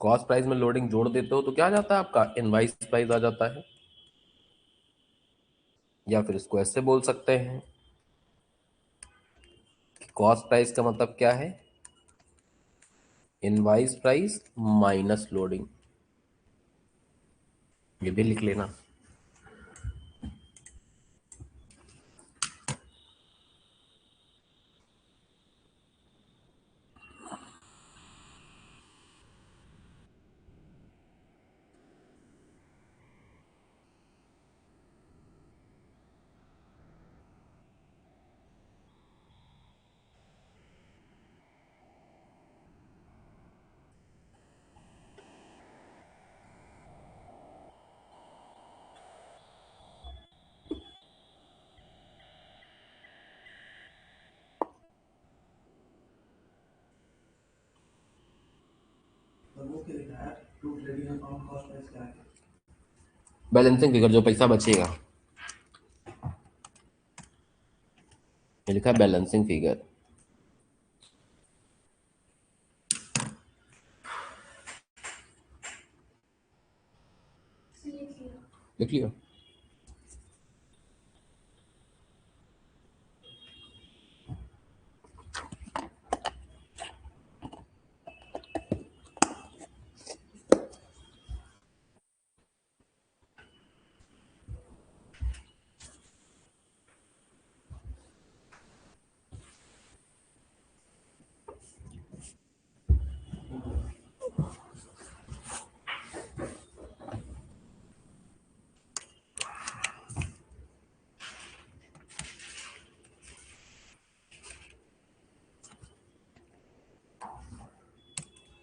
Cost price में लोडिंग जोड़ देते हो तो क्या आ जाता है आपका? इनवाइस प्राइस आ जाता है। या फिर इसको ऐसे बोल सकते हैं, कॉस्ट प्राइस का मतलब क्या है? Invoice price minus loading. ये भी लिख लेना। बैलेंसिंग फिगर, जो पैसा बचेगा, ये लिखा है बैलेंसिंग फिगर। लिख लिया।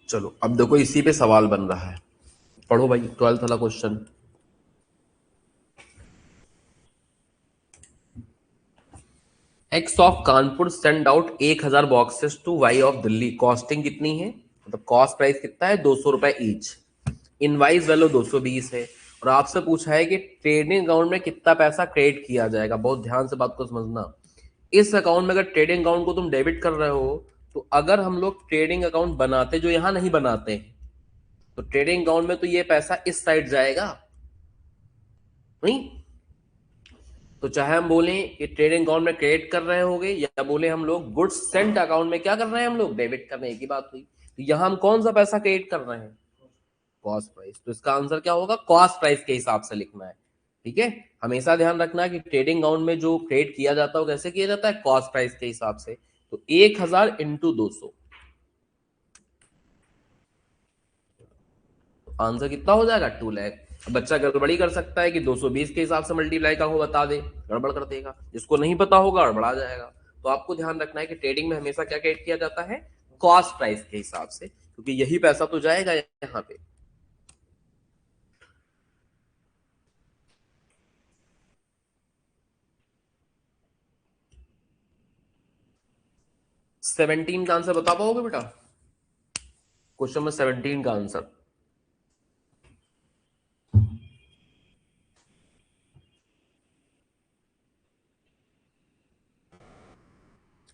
चलो अब देखो, इसी पे सवाल बन रहा है, पढ़ो भाई, 12th वाला question. X of Kanpur send out 1000 boxes to y of Delhi, costing कितनी है, मतलब कॉस्ट प्राइस कितना है, 200 रुपए ईच, इनवाइस वैल्यू 220 है, और आपसे पूछा है कि ट्रेडिंग अकाउंट में कितना पैसा क्रेडिट किया जाएगा। बहुत ध्यान से बात को समझना। इस अकाउंट में अगर ट्रेडिंग अकाउंट को तुम डेबिट कर रहे हो, तो अगर हम लोग ट्रेडिंग अकाउंट बनाते, जो यहां नहीं बनाते हैं, तो ट्रेडिंग अकाउंट में तो ये पैसा इस साइड जाएगा नहीं। तो चाहे हम बोलें कि ट्रेडिंग अकाउंट में क्रेडिट कर रहे होंगे, या बोले हम लोग गुड्स सेंट अकाउंट में क्या कर रहे हैं, हम लोग डेबिट कर रहे हैं, एक ही बात हुई। तो यहां हम कौन सा पैसा क्रेडिट कर रहे हैं, कॉस्ट प्राइस। तो इसका आंसर क्या होगा, कॉस्ट प्राइस के हिसाब से लिखना है। ठीक है, हमेशा ध्यान रखना है कि ट्रेडिंग अकाउंट में जो क्रेडिट किया जाता है वो कैसे किया जाता है, कॉस्ट प्राइस के हिसाब से। तो 1000 इंटू 200, आंसर कितना हो जाएगा, 2 लाख। बच्चा गड़बड़ी कर सकता है कि 220 के हिसाब से मल्टीप्लाई का हो बता दे, गड़बड़ कर देगा, जिसको नहीं पता होगा गड़बड़ा जाएगा। तो आपको ध्यान रखना है कि ट्रेडिंग में हमेशा क्या क्रेडिट किया जाता है, कॉस्ट प्राइस के हिसाब से, क्योंकि यही पैसा तो जाएगा यहाँ पे। सेवनटीन का आंसर बता पाओगे बेटा, क्वेश्चन नंबर 17 का आंसर।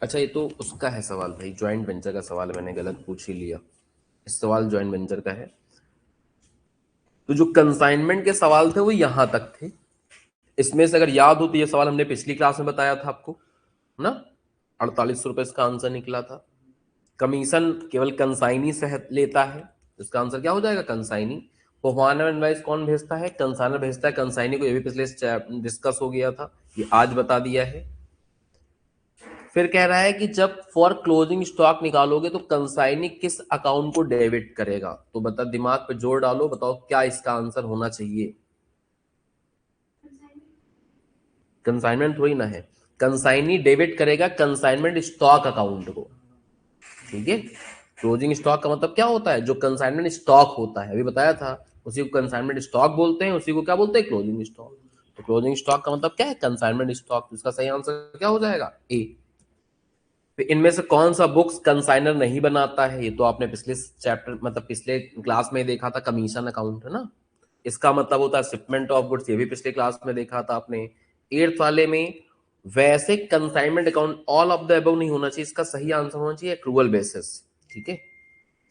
अच्छा, ये तो उसका है सवाल भाई, ज्वाइंट वेंचर का सवाल, मैंने गलत पूछ ही लिया। इस सवाल ज्वाइंट वेंचर का है। तो जो कंसाइनमेंट के सवाल थे वो यहां तक थे। इसमें से अगर याद हो तो ये सवाल हमने पिछली क्लास में बताया था आपको ना, 48 रुपए इसका आंसर निकला था। कमीशन केवल कंसाइनी से लेता है, इसका आंसर क्या हो जाएगा, कंसाइनी। परफॉर्मर इनवाइस कौन भेजता है, कंसाइनर भेजता है कंसाइनी को, ये भी पिछले डिस्कस हो गया था, ये आज बता दिया है। फिर कह रहा है कि जब फॉर क्लोजिंग स्टॉक निकालोगे तो कंसाइनी किस अकाउंट को डेबिट करेगा। तो बता, दिमाग पे जोर डालो, बताओ क्या इसका आंसर होना चाहिए। कंसाइनमेंट थोड़ी ना है, कंसाइनी डेबिट करेगा कंसाइनमेंट स्टॉक अकाउंट को। ठीक है, क्लोजिंग स्टॉक का मतलब क्या होता है, जो कंसाइनमेंट स्टॉक होता है, अभी बताया था, उसी को कंसाइनमेंट स्टॉक बोलते हैं, उसी को क्या बोलते हैं, क्लोजिंग स्टॉक। तो क्लोजिंग स्टॉक का मतलब क्या है, कंसाइनमेंट स्टॉक। इसका सही आंसर क्या हो जाएगा, ए। तो इनमें से कौन सा बुक्स कंसाइनर नहीं बनाता है, ये तो आपने पिछले चैप्टर मतलब पिछले क्लास में देखा था, कमीशन अकाउंट है ना। इसका मतलब होता है शिपमेंट ऑफ गुड्स, ये भी पिछले क्लास में देखा था आपने। 8th वाले में वैसे consignment account all of the above नहीं होना चाहिए, इसका सही आंसर होना चाहिए एक्रूअल बेसिस। ठीक है,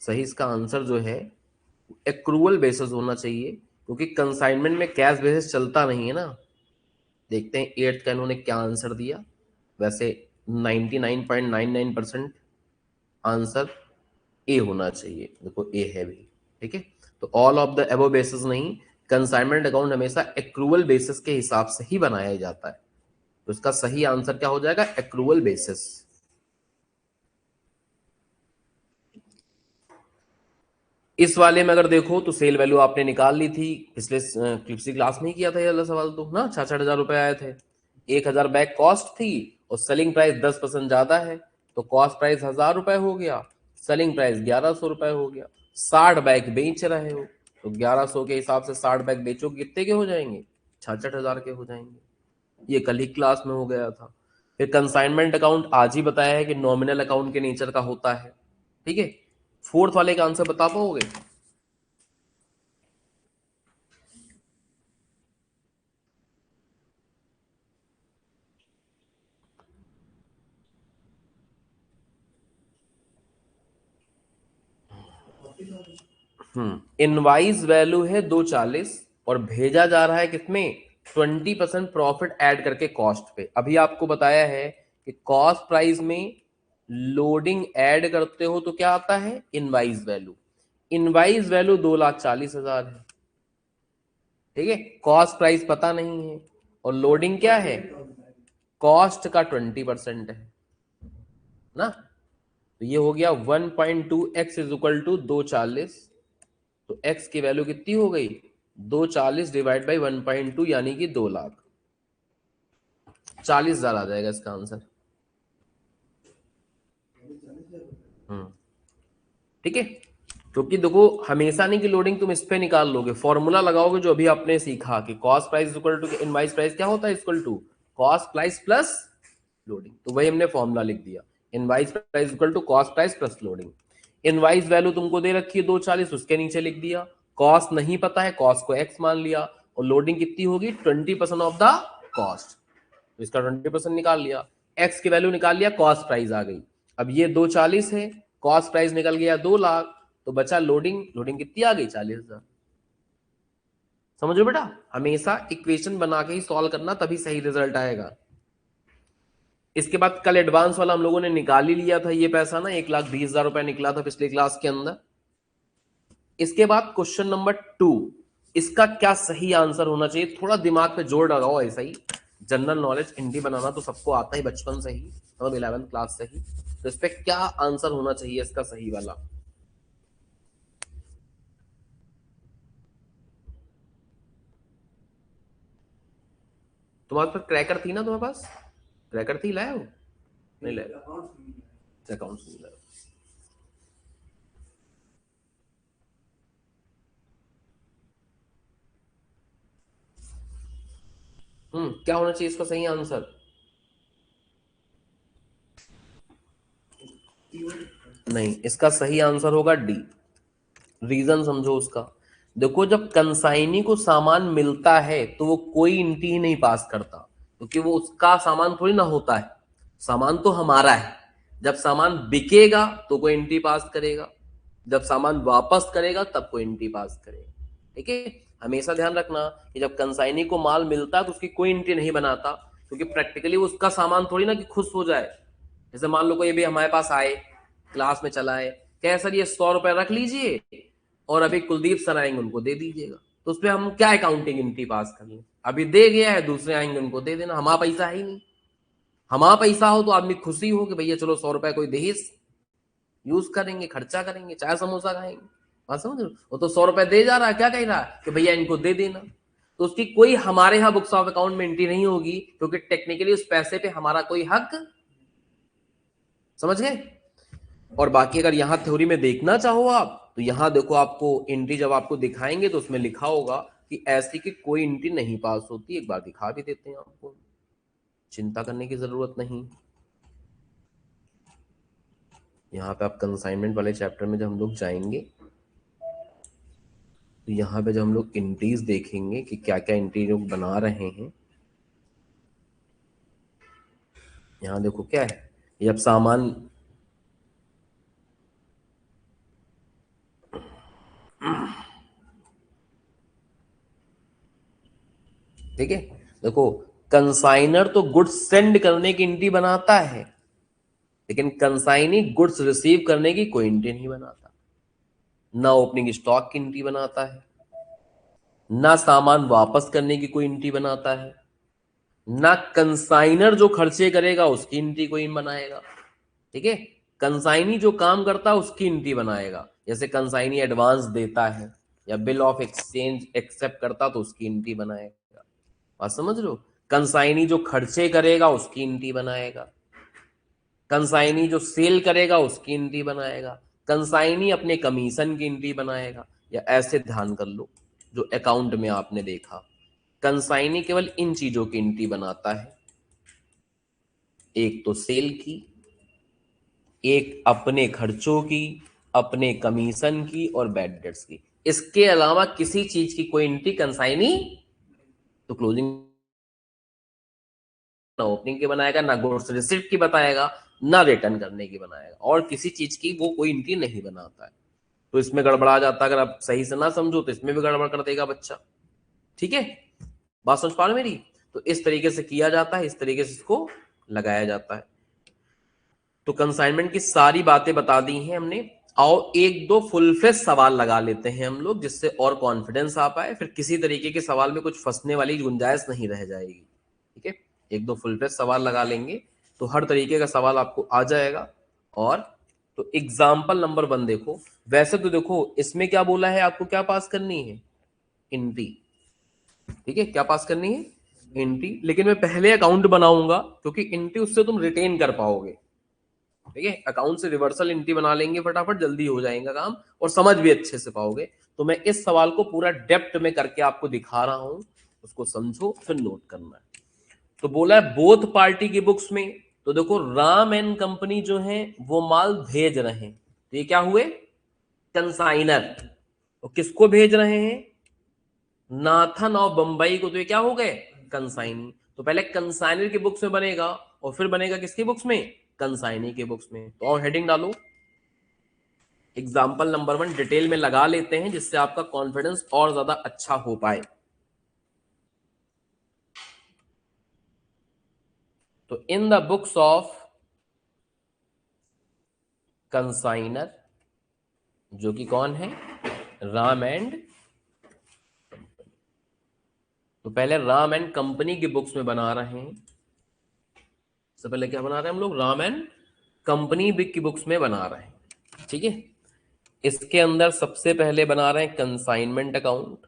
सही इसका आंसर जो है एक्रूअल बेसिस होना चाहिए, क्योंकि कंसाइनमेंट में कैश बेसिस चलता नहीं है ना। देखते हैं 8th का इन्होंने क्या आंसर दिया। वैसे 99.99% आंसर ए होना चाहिए, देखो ए है भी। ठीक है, तो ऑल ऑफ द एबो बेसिस नहीं, कंसाइनमेंट अकाउंट हमेशा एक्रूअल बेसिस के हिसाब से ही बनाया जाता है। तो इसका सही आंसर क्या हो जाएगा, एक्रूअल बेसिस। इस वाले में अगर देखो तो सेल वैल्यू आपने निकाल ली थी, पिछले क्लास में ही किया था ये वाला सवाल तो ना, 66,000 रुपए आए थे। 1000 बैग कॉस्ट थी और सेलिंग प्राइस 10% ज्यादा है, तो कॉस्ट प्राइस 1000 रुपए हो गया, सेलिंग प्राइस 1100 रुपए हो गया। 60 बैग बेच रहे हो, तो 1100 के हिसाब से 60 बैग बेचो, कितने के हो जाएंगे, 66,000 के हो जाएंगे। ये कल ही क्लास में हो गया था। फिर कंसाइनमेंट अकाउंट आज ही बताया है कि नॉमिनल अकाउंट के नेचर का होता है। ठीक है, 4th वाले का आंसर बता पाओगे। इनवाइस वैल्यू है 240 और भेजा जा रहा है किसमें, 20% प्रॉफिट ऐड करके कॉस्ट पे। अभी आपको बताया है कि कॉस्ट प्राइस में लोडिंग ऐड करते हो तो क्या आता है, इनवाइस वैल्यू। इनवाइस वैल्यू 2,40,000 है। ठीक है, कॉस्ट प्राइस पता नहीं है, और लोडिंग क्या है, कॉस्ट का 20% है ना। तो ये हो गया 1.2x इज इक्वल टू 240। तो x की वैल्यू कितनी हो गई, 240 डिवाइड बाई 1.2 यानी कि 2,00,000, 40,000 आ जाएगा इसका आंसर। ठीक है, क्योंकि देखो हमेशा नहीं कि लोडिंग तुम इस पे निकाल लोगे, फॉर्मूला लगाओगे जो अभी आपने सीखा कि cost price equal to invoice price क्या होता है, equal to cost price plus loading, तो वही हमने फॉर्मूला लिख दिया, invoice price equal to cost price plus loading. Invoice value तुमको दे रखी है 240, उसके नीचे लिख दिया, कॉस्ट नहीं पता है, कॉस्ट को एक्स मान लिया, और लोडिंग कितनी होगी 20% ऑफ द कॉस्ट, तो इसका 20% निकाल लिया, एक्स की वैल्यू निकाल लिया, कॉस्ट प्राइस आ गई। अब ये 240 है, कॉस्ट प्राइस निकल गया 2 लाख, तो बचा लोडिंग, लोडिंग कितनी आ गई 40,000। समझ लो बेटा, हमेशा इक्वेशन बना के ही सॉल्व करना, तभी सही रिजल्ट आएगा। इसके बाद कल एडवांस वाला हम लोगों ने निकाल ही लिया था, ये पैसा ना 1,20,000 रुपए निकला था पिछले क्लास के अंदर। इसके बाद क्वेश्चन नंबर 2, इसका क्या सही आंसर होना चाहिए, थोड़ा दिमाग पे जोर लगाओ, ऐसा ही जनरल नॉलेज हिंदी बनाना तो सबको आता ही बचपन से ही, मतलब 11th क्लास से ही, तो इस पे क्या आंसर होना चाहिए इसका सही वाला। तुम्हारे पास क्रैकर थी ना, तुम्हारे पास क्रैकर थी, लाए हो नहीं लाए, अकाउंट्स नहीं लाए। क्या होना चाहिए इसका सही आंसर, नहीं इसका सही आंसर होगा डी। रीजन समझो उसका, देखो जब कंसाइनी को सामान मिलता है तो वो कोई इंटी ही नहीं पास करता, क्योंकि वो उसका सामान थोड़ी ना होता है, सामान तो हमारा है। जब सामान बिकेगा तो कोई इंटी पास करेगा, जब सामान वापस करेगा तब कोई इंटी पास करेगा। ठीक है, हमेशा ध्यान रखना कि जब कंसाइनी को माल मिलता है तो उसकी कोई इंट्री नहीं बनाता, क्योंकि प्रैक्टिकली उसका सामान थोड़ी ना कि खुश हो जाए। जैसे मान लो कोई भी हमारे पास आए, क्लास में चला है, क्या सर ये 100 रुपए रख लीजिए और अभी कुलदीप सर आएंगे उनको दे दीजिएगा, तो उस पर हम क्या अकाउंटिंग एंट्री पास कर लें, अभी दे गया है, दूसरे आएंगे उनको दे देना, हमारा पैसा है ही नहीं। हमारा पैसा हो तो आदमी खुशी हो कि भैया चलो 100 रुपए कोई दहेज यूज करेंगे, खर्चा करेंगे, चाय समोसा खाएंगे, बात समझ रहे हो, वो तो 100 रुपए दे जा रहा है, क्या कह रहा है कि भैया इनको दे देना, तो उसकी कोई हमारे यहाँ बुक्स ऑफ अकाउंट में एंट्री नहीं होगी, क्योंकि टेक्निकली उस पैसे पे हमारा कोई हक, समझ गए। और बाकी अगर यहाँ थ्योरी में देखना चाहो आप, तो यहाँ देखो आपको एंट्री जब आपको दिखाएंगे तो उसमें लिखा होगा कि ऐसी की कोई एंट्री नहीं पास होती, एक बार दिखा भी देते हैं आपको, चिंता करने की जरूरत नहीं। यहाँ पे आप कंसाइनमेंट वाले चैप्टर में जब हम लोग जाएंगे तो यहाँ पे जब हम लोग एंट्रीज देखेंगे कि क्या क्या एंट्री लोग बना रहे हैं, यहाँ देखो क्या है, जब सामान ठीक है, देखो कंसाइनर तो गुड्स सेंड करने की एंट्री बनाता है, लेकिन कंसाइनी गुड्स रिसीव करने की कोई एंट्री नहीं बनाता, ना ओपनिंग स्टॉक की एंट्री बनाता है, ना सामान वापस करने की कोई एंट्री बनाता है, ना कंसाइनर जो खर्चे करेगा उसकी एंट्री कोई बनाएगा। ठीक है, कंसाइनी जो काम करता है उसकी एंट्री बनाएगा, जैसे कंसाइनी एडवांस देता है या बिल ऑफ एक्सचेंज एक्सेप्ट करता तो उसकी एंट्री बनाएगा, बात समझ लो। कंसाइनी जो खर्चे करेगा उसकी एंट्री बनाएगा, कंसाइनी जो सेल करेगा उसकी एंट्री बनाएगा, कंसाइनी अपने कमीशन की एंट्री बनाएगा, या ऐसे ध्यान कर लो जो अकाउंट में आपने देखा, कंसाइनी केवल इन चीजों की एंट्री बनाता है, एक तो सेल की, एक अपने खर्चों की, अपने कमीशन की और बैड डेट्स की, इसके अलावा किसी चीज की कोई एंट्री कंसाइनी तो क्लोजिंग ना ओपनिंग की बनाएगा, ना गुड्स रिसिप्ट की बताएगा, ना रिटर्न करने की बनाएगा, और किसी चीज की वो कोई एंट्री नहीं बनाता है। तो इसमें गड़बड़ा जाता है, अगर आप सही से ना समझो तो इसमें भी गड़बड़ कर देगा बच्चा। ठीक है, बात समझ पा रहे मेरी, तो इस तरीके से किया जाता है, इस तरीके से इसको लगाया जाता है। तो कंसाइनमेंट की सारी बातें बता दी हैं हमने, आओ एक दो फुल फ्लेश सवाल लगा लेते हैं हम लोग, जिससे और कॉन्फिडेंस आ पाए, फिर किसी तरीके के सवाल में कुछ फंसने वाली गुंजाइश नहीं रह जाएगी। ठीक है, एक दो फुल फ्लेश सवाल लगा लेंगे तो हर तरीके का सवाल आपको आ जाएगा। और तो एग्जाम्पल नंबर 1 देखो, वैसे तो देखो इसमें क्या बोला है, आपको क्या पास करनी है, एंट्री। ठीक है, क्या पास करनी है, एंट्री, लेकिन मैं पहले अकाउंट बनाऊंगा, क्योंकि एंट्री उससे तुम रिटेन कर पाओगे। ठीक है, अकाउंट से रिवर्सल एंट्री बना लेंगे, फटाफट जल्दी हो जाएगा काम और समझ भी अच्छे से पाओगे। तो मैं इस सवाल को पूरा डेप्थ में करके आपको दिखा रहा हूं, उसको समझो फिर नोट करना है। तो बोला है बोथ पार्टी की बुक्स में, तो देखो राम एंड कंपनी जो है वो माल भेज रहे हैं, तो ये क्या हुए, कंसाइनर। तो किसको भेज रहे हैं, नाथन और बंबई को, तो ये क्या हो गए, कंसाइनी। तो पहले कंसाइनर की बुक्स में बनेगा और फिर बनेगा किसकी बुक्स में, कंसाइनी के बुक्स में। तो और हेडिंग डालो, एग्जाम्पल नंबर 1 डिटेल में लगा लेते हैं जिससे आपका कॉन्फिडेंस और ज्यादा अच्छा हो पाए। तो in the books of consignor, जो कि कौन है, राम एंड, तो पहले राम एंड कंपनी की बुक्स में बना रहे हैं। सबसे पहले क्या बना रहे हैं हम लोग, राम एंड कंपनी बिक की बुक्स में बना रहे हैं, ठीक है। इसके अंदर सबसे पहले बना रहे हैं कंसाइनमेंट अकाउंट।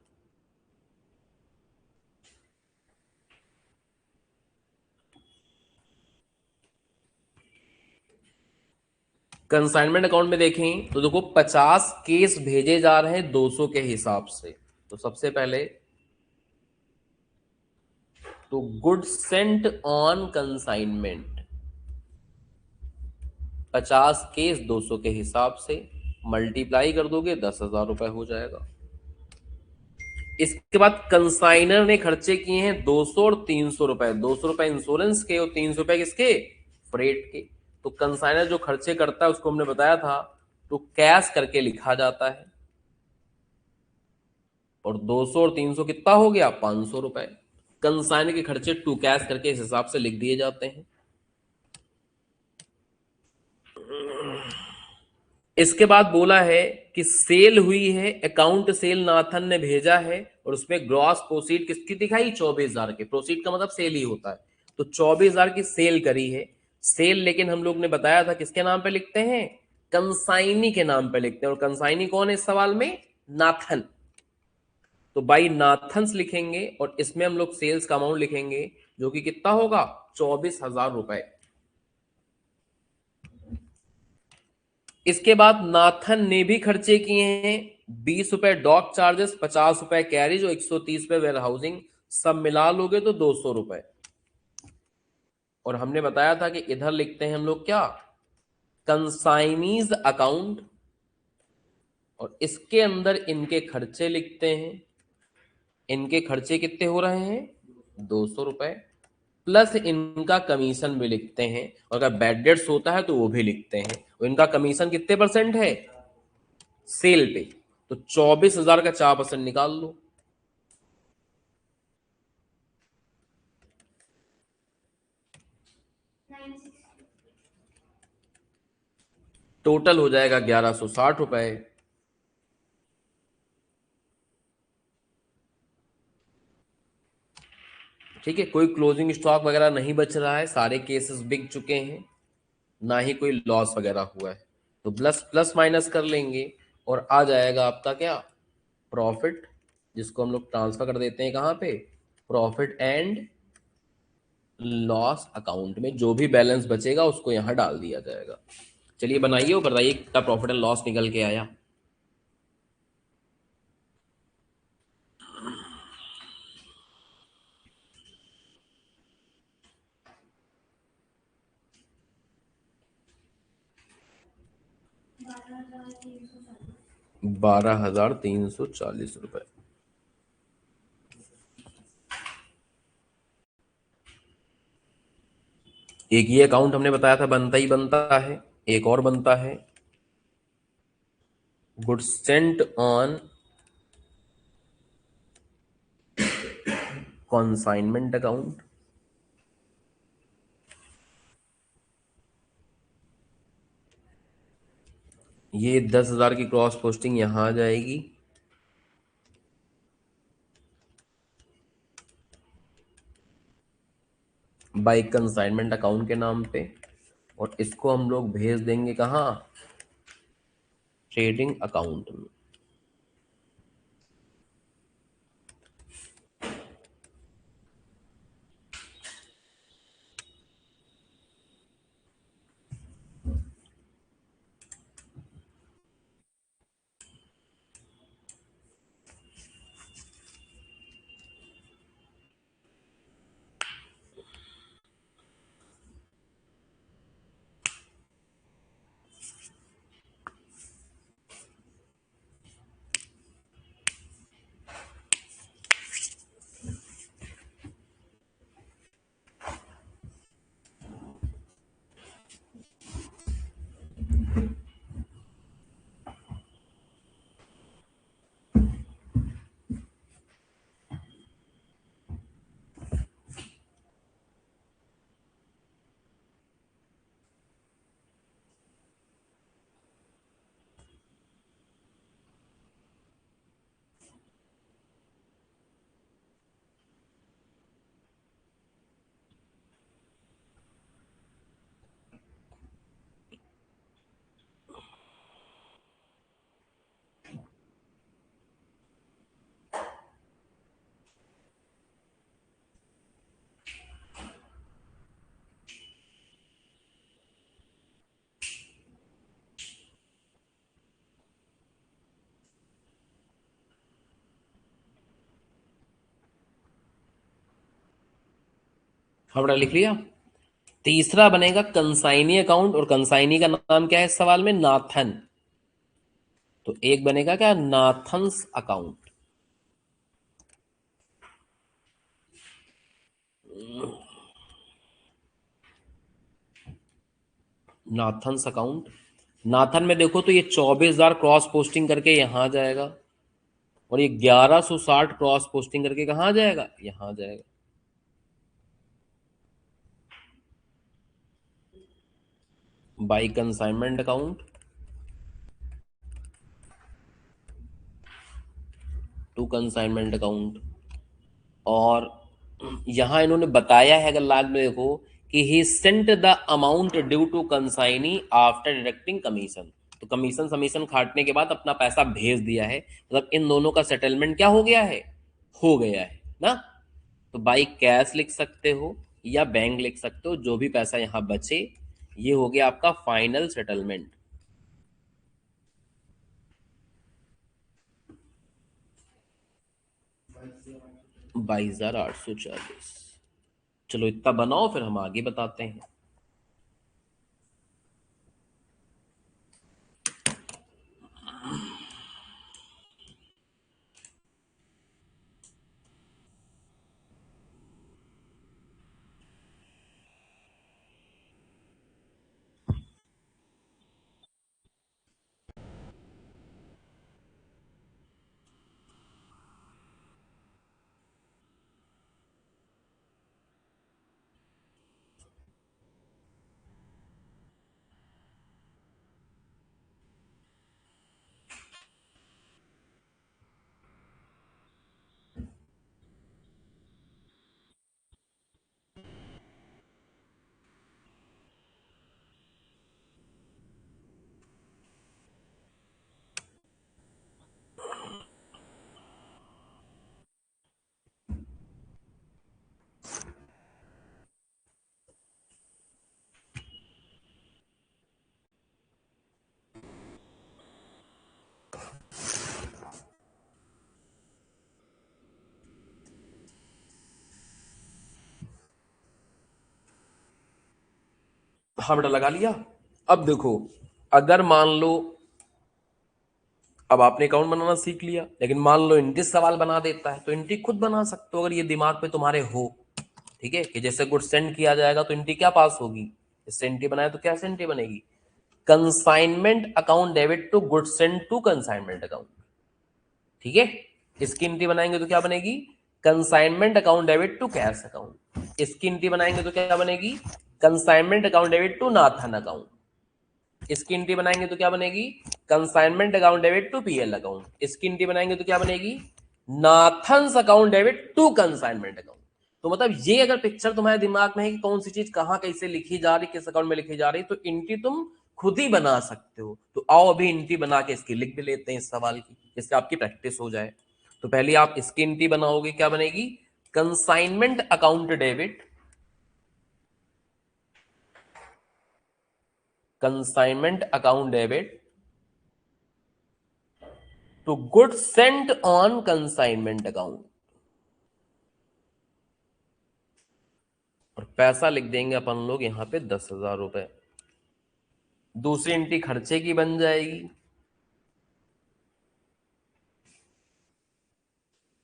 कंसाइनमेंट अकाउंट में देखें तो देखो 50 केस भेजे जा रहे हैं 200 के हिसाब से। तो सबसे पहले तो goods sent on consignment, 50 case 200 के हिसाब से मल्टीप्लाई कर दोगे 10,000 रुपए हो जाएगा। इसके बाद कंसाइनर ने खर्चे किए हैं 200 और 300 रुपए, 200 रुपए इंश्योरेंस के और 300 रुपए किसके, फ्रेट के। तो कंसाइनर जो खर्चे करता है उसको हमने बताया था तो कैश करके लिखा जाता है, और 200 और 300 कितना हो गया, 500 रुपए। कंसाइनर के खर्चे टू कैश करके इस हिसाब से लिख दिए जाते हैं। इसके बाद बोला है कि सेल हुई है, अकाउंट सेल नाथन ने भेजा है और उसमें ग्रॉस प्रोसीड किसकी दिखाई, 24,000 के। प्रोसीड का मतलब सेल ही होता है। तो 24,000 की सेल करी है। सेल लेकिन हम लोग ने बताया था किसके नाम पे लिखते हैं, कंसाइनी के नाम पे लिखते हैं। और कंसाइनी कौन है इस सवाल में, नाथन। तो बाई नाथन्स लिखेंगे और इसमें हम लोग सेल्स का अमाउंट लिखेंगे जो कि कितना होगा, 24,000 रुपए। इसके बाद नाथन ने भी खर्चे किए हैं 20 रुपए डॉक चार्जेस, 50 रुपए कैरिज और 130 रुपए वेयर हाउसिंग, सब मिला लोगे तो 200 रुपए। और हमने बताया था कि इधर लिखते हैं हम लोग क्या, कंसाइनीज अकाउंट, और इसके अंदर इनके खर्चे लिखते हैं। इनके खर्चे कितने हो रहे हैं, 200 रुपए, प्लस इनका कमीशन भी लिखते हैं। और अगर बैड डेट्स होता है तो वो भी लिखते हैं। और इनका कमीशन कितने परसेंट है, सेल पे। तो 24,000 का 4% निकाल लो। टोटल हो जाएगा 1,160 रुपए। ठीक है, कोई क्लोजिंग स्टॉक वगैरह नहीं बच रहा है, सारे केसेस बिक चुके हैं, ना ही कोई लॉस वगैरह हुआ है। तो प्लस प्लस माइनस कर लेंगे और आ जाएगा आपका क्या, प्रॉफिट, जिसको हम लोग ट्रांसफर कर देते हैं कहाँ पे, प्रॉफिट एंड लॉस अकाउंट में। जो भी बैलेंस बचेगा उसको यहां डाल दिया जाएगा। चलिए बनाइए और बताइए कितना प्रॉफिट एंड लॉस निकल के आया। 12,340 रुपए। एक ये अकाउंट हमने बताया था बनता ही बनता है, एक और बनता है goods sent on consignment account. ये 10,000 की क्रॉस पोस्टिंग यहां आ जाएगी। बाई कंसाइनमेंट अकाउंट के नाम पे, और इसको हम लोग भेज देंगे कहाँ, ट्रेडिंग अकाउंट में। फॉर्मूला लिख लिया। तीसरा बनेगा कंसाइनी अकाउंट, और कंसाइनी का नाम क्या है इस सवाल में? नाथन। तो एक बनेगा क्या? Nathans account. Nathans account. Nathan में देखो तो ये 24,000 क्रॉस पोस्टिंग करके यहां जाएगा, और ये 1160 क्रॉस पोस्टिंग करके कहाँ जाएगा? यहां जाएगा। By consignment account to consignment account. और यहां इन्होंने बताया है, अगर लाल में देखो, कि he sent the amount due to consignee after deducting commission. तो कमीशन समीशन काटने के बाद अपना पैसा भेज दिया है, मतलब इन दोनों का सेटलमेंट क्या हो गया है? हो गया है ना। तो बाई कैश लिख सकते हो या बैंक लिख सकते हो, जो भी पैसा यहां बचे, ये हो गया आपका फाइनल सेटलमेंट। 22,840। चलो इतना बनाओ, फिर हम आगे बताते हैं। हाँ बेटा, लगा लिया। अब देखो, अगर मान लो, अब आपने अकाउंट बनाना सीख लिया, लेकिन मान लो इंटी सवाल बना देता है, तो इंटी खुद बना सकते हो अगर ये दिमाग पे तुम्हारे हो। ठीक है, कि जैसे गुड सेंड किया जाएगा तो इंटी क्या पास होगी? इससे इंटी बनाए तो क्या से इंटी बनेगी? Consignment account debit to good send to consignment account. ठीक है, इसकी इंटी बनाएंगे तो क्या बनेगी? Consignment account debit to cash account. इसकी इंटी बनाएंगे तो क्या बनेगी? Consignment account debit to Nathan account. इसकी एंट्री बनाएंगे तो क्या बनेगी? Consignment account debit to PL account. इसकी एंट्री बनाएंगे तो क्या बनेगी? Nathan's account debit to consignment account. तो मतलब ये अगर पिक्चर तुम्हारे दिमाग में है कि कौन सी चीज कहां कैसे लिखी जा रही, किस अकाउंट में लिखी जा रही, तो एंट्री तुम खुद ही बना सकते हो। तो आओ अभी एंट्री बना के इसकी लिख भी लेते हैं इस सवाल की, जिससे आपकी प्रैक्टिस हो जाए। तो पहले आप इसकी एंट्री बनाओगे, क्या बनेगी? Consignment account debit, consignment account debit to goods sent on consignment account. और पैसा लिख देंगे अपन लोग यहां पे 10,000 रुपए। दूसरी एंट्री खर्चे की बन जाएगी,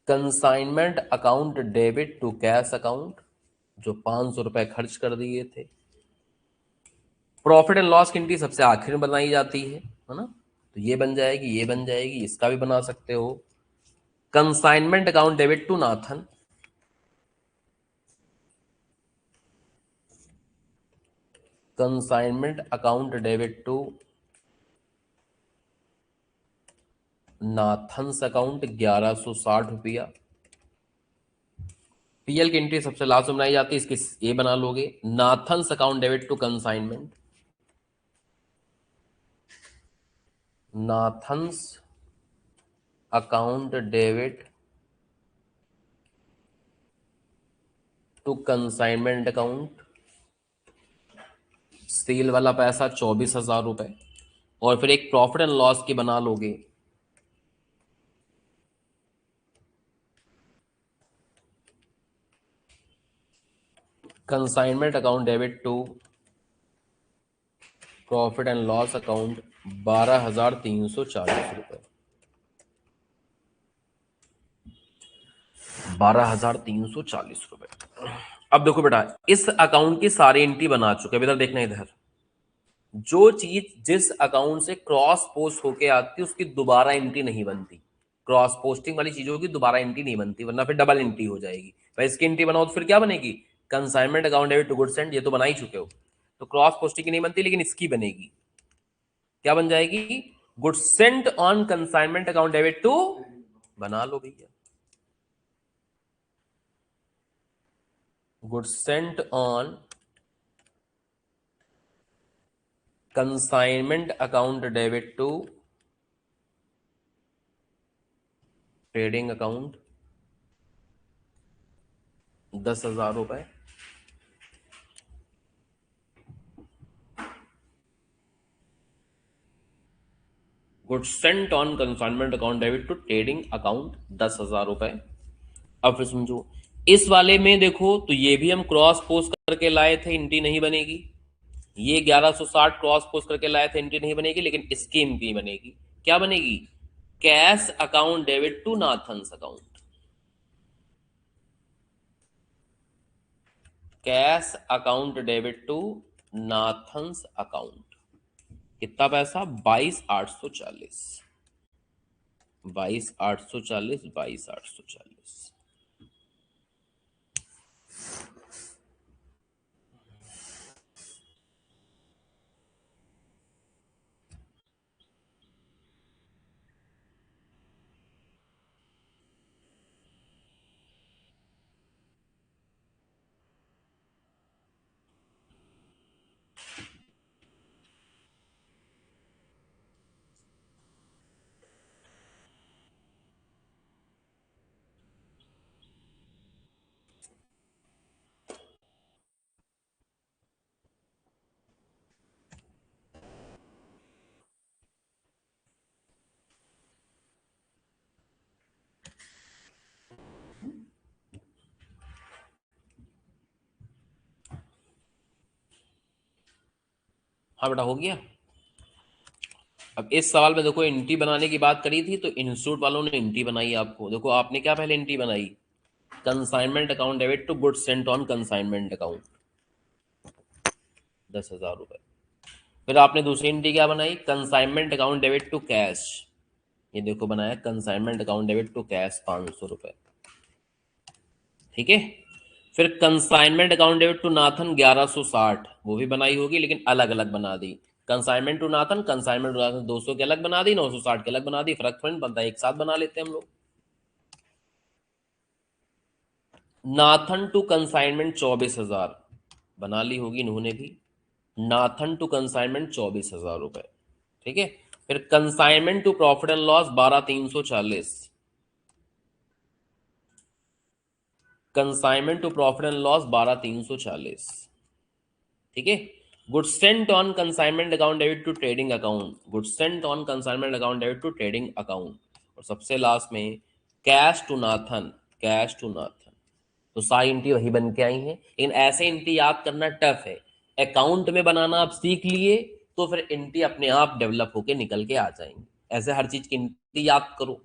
consignment account debit to cash account, जो 500 रुपए खर्च कर दिए थे। प्रॉफिट एंड लॉस की एंट्री सबसे आखिर में बनाई जाती है ना। तो ये बन जाएगी, ये बन जाएगी, इसका भी बना सकते हो। Consignment account debit to Nathan, consignment account debit to Nathan's account 1160 रुपया। पीएल की एंट्री सबसे लास्ट में बनाई जाती है, इसकी ये बना लोगे, Nathan's account debit to consignment, Nathan's account debit to consignment account. Sale वाला पैसा 24,000 रुपए। और फिर एक प्रॉफिट एंड लॉस की बना लोगे, consignment account debit to profit and loss account 12,340 रुपये। 12,340 रुपये। अब देखो बेटा, इस अकाउंट की सारी एंट्री बना चुके हैं। इधर देखना, इधर जो चीज जिस अकाउंट से क्रॉस पोस्ट होके आती है उसकी दोबारा एंट्री नहीं बनती। क्रॉस पोस्टिंग वाली चीजों की दोबारा एंट्री नहीं बनती, वरना फिर डबल एंट्री हो जाएगी। भाई इसकी एंट्री बनाओ तो फिर क्या बनेगी? Consignment account debit to goods and, ये तो बना ही चुके हो, तो क्रॉस पोस्टिंग की नहीं बनती, लेकिन इसकी बनेगी। क्या बन जाएगी? Goods sent on consignment account debit to, बना लो भैया, goods sent on consignment account debit to trading account 10,000 रुपए। Goods sent on consignment account debit to trading account 10,000 रुपए। अब फिर समझो, इस वाले में देखो तो ये भी हम क्रॉस पोस्ट करके लाए थे, एंट्री नहीं बनेगी। ये 1160 क्रॉस पोस्ट करके लाए थे, एंट्री नहीं बनेगी, लेकिन इसकी एंट्री बनेगी। क्या बनेगी? Cash account debit to Nathan's account. Cash account debit to Nathan's account. कितना पैसा? 22,840। 22,840, 22,840। हाँ बेटा, हो गया। अब इस सवाल में देखो, एंट्री बनाने की बात करी थी तो इंस्टीट्यूट वालों ने एंट्री बनाई आपको। देखो आपने क्या पहले एंट्री बनाई? Consignment account debit to goods sent on consignment account 10,000 रुपए। फिर आपने दूसरी एंट्री क्या बनाई? Consignment account debit to cash. ये देखो बनाया consignment account debit to cash 500 रुपए। ठीक है। फिर consignment account debit to Nathan 1160, वो भी बनाई होगी लेकिन अलग अलग बना दी। Consignment to Nathan, consignment to Nathan 200 के अलग बना दी, 960 के अलग बना दी। फर्क फ्रेंड बनता है, एक साथ बना लेते हैं हम लोग। नाथन टू कंसाइनमेंट 24,000 बना ली होगी इन्होंने भी। नाथन टू कंसाइनमेंट 24,000 रुपए। ठीक है। फिर consignment to profit and loss 12,340। Consignment to profit and loss 12,340। ठीक है। Goods sent on consignment account debit to trading account, goods sent on consignment account debit to trading account. और सबसे last में cash to Nathan, cash to Nathan. तो सारी entry वही बन के आई हैं, लेकिन ऐसे एंट्री याद करना टफ है। अकाउंट में बनाना आप सीख लिए तो फिर एंट्री अपने आप डेवलप होके निकल के आ जाएंगी। ऐसे हर चीज की एंट्री याद करो,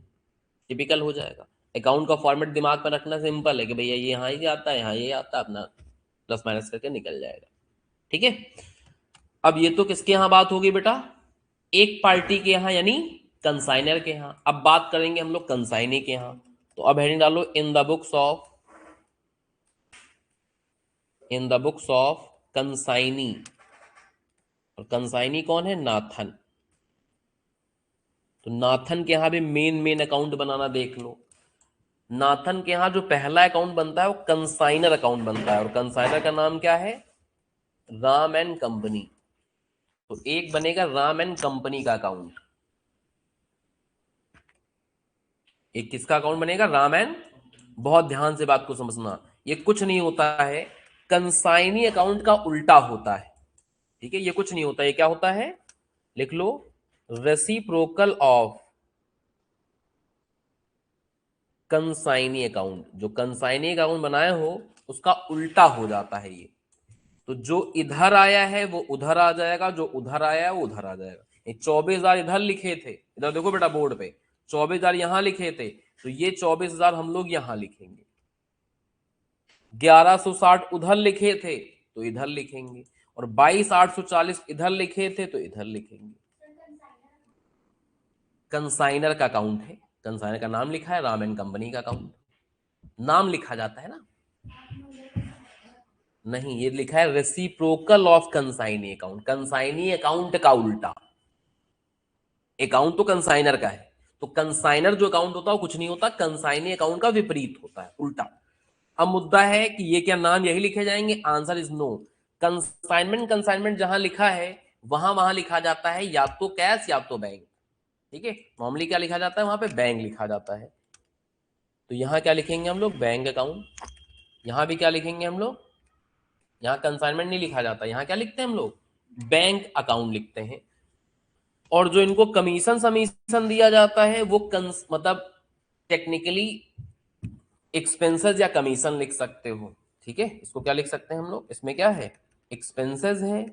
टिपिकल हो जाएगा। अकाउंट का फॉर्मेट दिमाग में रखना सिंपल है कि भैया ये यहाँ ही आता है, यहाँ ये आता है, अपना प्लस माइनस करके निकल जाएगा। ठीक है। अब ये तो किसके यहां बात होगी बेटा? एक पार्टी के यहां, यानी कंसाइनर के यहां। अब बात करेंगे हम लोग कंसाइनी के यहां। तो अब हेडिंग डालो, इन द बुक्स ऑफ कंसाइनी। और कंसाइनी कौन है? नाथन। तो नाथन के यहां भी मेन अकाउंट बनाना देख लो। नाथन के यहां जो पहला अकाउंट बनता है वो कंसाइनर अकाउंट बनता है, और कंसाइनर का नाम क्या है? Ram and company. तो एक बनेगा राम एंड कंपनी का अकाउंट। एक किसका अकाउंट बनेगा? राम एंड। बहुत ध्यान से बात को समझना, ये कुछ नहीं होता है, कंसाइनी अकाउंट का उल्टा होता है। ठीक है, ये कुछ नहीं होता, ये क्या होता है? लिख लो, रेसिप्रोकल ऑफ कंसाइनी अकाउंट। जो कंसाइनी अकाउंट बनाए हो उसका उल्टा हो जाता है ये। तो जो इधर आया है वो उधर आ जाएगा, जो उधर आया है वो उधर आ जाएगा। ये 24,000 इधर लिखे थे, इधर देखो बेटा बोर्ड पे 24,000 यहां लिखे थे, तो ये 24,000 हम लोग यहां लिखेंगे। 1160 उधर लिखे थे तो इधर लिखेंगे, और 22,840 इधर लिखे थे तो इधर लिखेंगे। कंसाइनर का अकाउंट है, कंसाइनर का नाम लिखा है, राम एंड कंपनी का अकाउंट। नाम लिखा जाता है ना, नहीं ये लिखा है reciprocal of consignee account, consignee account का उल्टा। अकाउंट तो कंसाइनर का है, तो कंसाइनर जो अकाउंट होता है वो कुछ नहीं होता, कंसाइनी अकाउंट का विपरीत होता है, उल्टा। अब मुद्दा है कि ये क्या नाम यही लिखे जाएंगे? Answer is no. Consignment, consignment जहां लिखा है वहां वहां लिखा जाता है या तो कैश या तो बैंक, ठीक है। नॉर्मली क्या लिखा जाता है वहां पे? बैंक लिखा जाता है। तो यहाँ क्या लिखेंगे हम लोग? Bank account. यहाँ भी क्या लिखेंगे हम लोग? यहाँ कंसाइनमेंट नहीं लिखा जाता, यहाँ क्या लिखते हैं हम लोग? बैंक अकाउंट लिखते हैं। और जो इनको कमीशन समीशन दिया जाता है वो मतलब टेक्निकली एक्सपेंसेस या कमीशन लिख सकते हो, ठीक है। इसको क्या लिख सकते हैं हम लोग? इसमें क्या है? एक्सपेंसेस है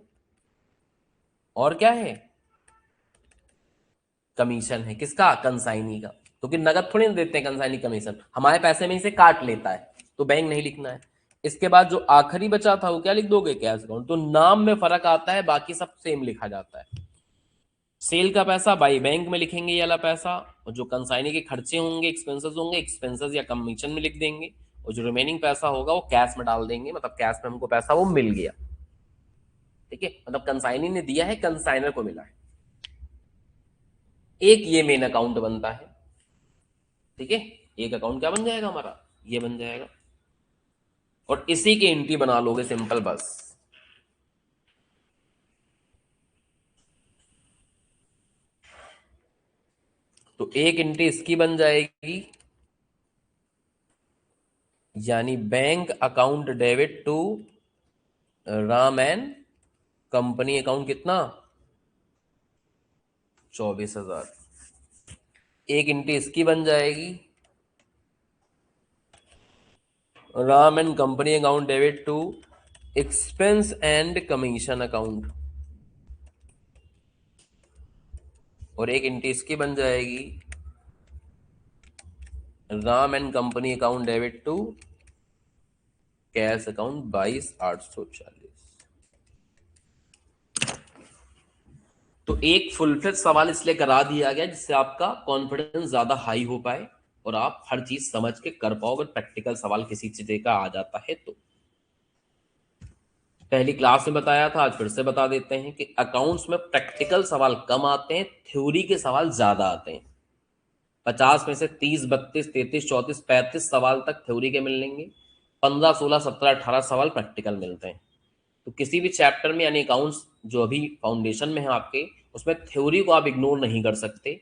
और क्या है? कमीशन है। किसका? कंसाइनी का। क्योंकि नगद थोड़ी ना देते हैं कंसाइनी कमीशन, हमारे पैसे में इसे काट लेता है, तो बैंक नहीं लिखना है। इसके बाद जो आखिरी बचा था वो क्या लिख दोगे? Cash account. तो नाम में फर्क आता है, बाकी सब सेम लिखा जाता है। सेल का पैसा बाई बैंक में लिखेंगे ये वाला पैसा, और जो कंसाइनी के खर्चे होंगे, एक्सपेंसेस होंगे, एक्सपेंसेस या कमीशन में लिख देंगे, और जो रिमेनिंग पैसा होगा वो कैश में डाल देंगे, मतलब कैश में हमको पैसा वो मिल गया, ठीक है। मतलब कंसाइनी ने दिया है, कंसाइनर को मिला है। एक ये मेन अकाउंट बनता है, ठीक है। एक अकाउंट क्या बन जाएगा हमारा? ये बन जाएगा, और इसी के एंट्री बना लोगे सिंपल, बस। तो एक एंट्री इसकी बन जाएगी, यानी bank account debit to Ram and company account. कितना? 24,000। एक एंट्री इसकी बन जाएगी, Ram and company account debit to expense and commission account, और एक एंट्री इसकी बन जाएगी, Ram and company account debit to cash account 22,840। तो एक फुल फ्लेज सवाल इसलिए करा दिया गया जिससे आपका कॉन्फिडेंस ज्यादा हाई हो पाए और आप हर चीज समझ के कर पाओ। अगर प्रैक्टिकल सवाल किसी चीज का आ जाता है तो पहली क्लास में बताया था, आज फिर से बता देते हैं कि अकाउंट्स में प्रैक्टिकल सवाल कम आते हैं, थ्योरी के सवाल ज्यादा आते हैं। 50 में से 30, 32, 33, 34, 35 सवाल तक थ्योरी के मिलेंगे, 15, 16, 17, 18 सवाल प्रैक्टिकल मिलते हैं। तो किसी भी चैप्टर में, यानी अकाउंट्स जो अभी फाउंडेशन में है आपके, उसमें थ्योरी को आप इग्नोर नहीं कर सकते।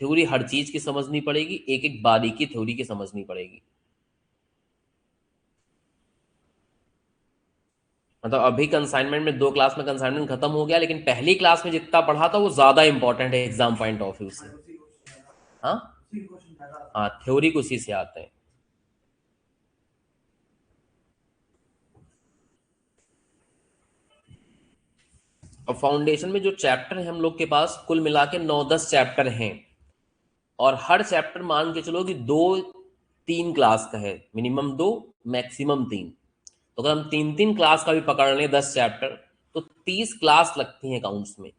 थ्योरी हर चीज की समझनी पड़ेगी, एक एक बारीकी थ्योरी की समझनी पड़ेगी। मतलब अभी कंसाइनमेंट में 2 क्लास में कंसाइनमेंट खत्म हो गया, लेकिन पहली क्लास में जितना पढ़ा था वो ज्यादा इंपॉर्टेंट है एग्जाम पॉइंट ऑफ व्यू से। हाँ हाँ, थ्योरी उसी से आते हैं। और फाउंडेशन में जो चैप्टर है हम लोग के पास कुल मिला के 9-10 चैप्टर हैं, और हर चैप्टर मान के चलो कि 2-3 क्लास का है, मिनिमम 2 मैक्सिमम 3। तो अगर हम 3-3 क्लास का भी पकड़ लें 10 चैप्टर, तो 30 क्लास लगती हैं अकाउंट्स में,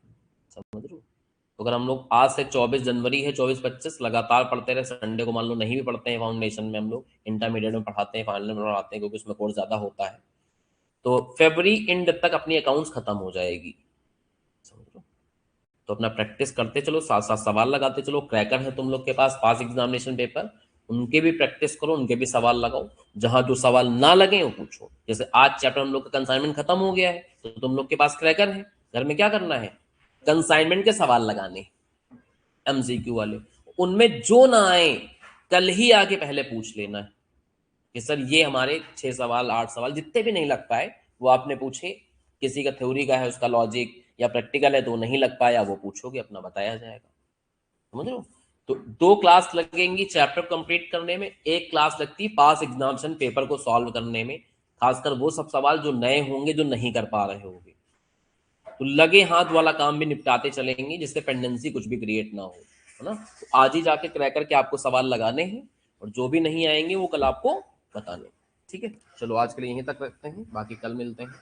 समझ लो। तो अगर हम लोग आज से 24 जनवरी है, 24-25 लगातार पढ़ते रहे, संडे को मान लो नहीं भी पढ़ते हैं, फाउंडेशन में हम लोग इंटरमीडिएट में पढ़ाते हैं, फाइनल में पढ़ाते हैं क्योंकि उसमें कोर्स ज्यादा होता है, तो फरवरी एंड तक अपनी अकाउंट्स खत्म हो जाएगी, समझ लो। तो अपना प्रैक्टिस करते चलो, साथ साथ सवाल लगाते चलो। क्रैकर है तुम लोग के पास, पास एग्जामिनेशन पेपर, उनके भी प्रैक्टिस करो, उनके भी सवाल लगाओ। जहां जो सवाल ना लगे वो पूछो। जैसे आज चैप्टर हम लोग का कंसाइनमेंट खत्म हो गया है, तो तुम लोग के पास क्रैकर है, घर में क्या करना है? कंसाइनमेंट के सवाल लगाने, एमसीक्यू वाले। उनमें जो ना आए कल ही आके पहले पूछ लेना है कि सर ये हमारे 6 सवाल 8 सवाल जितने भी नहीं लग पाए वो आपने पूछे। किसी का थ्योरी का है, उसका लॉजिक या प्रैक्टिकल है तो नहीं लग पाया, वो पूछोगे, अपना बताया जाएगा, समझ लो। तो 2 क्लास लगेंगी चैप्टर कंप्लीट करने में, 1 क्लास लगती पास एग्जामिनेशन पेपर को सॉल्व करने में। खासकर वो सब सवाल जो नए होंगे, जो नहीं कर पा रहे होंगे। तो लगे हाथ वाला काम भी निपटाते चलेंगे जिससे पेंडेंसी कुछ भी क्रिएट ना हो, है ना। तो आज ही जाके क्रैक करके आपको सवाल लगाने हैं, और जो भी नहीं आएंगे वो कल आपको बताने हैं। ठीक है, चलो आज के लिए यहीं तक रखते हैं, बाकी कल मिलते हैं।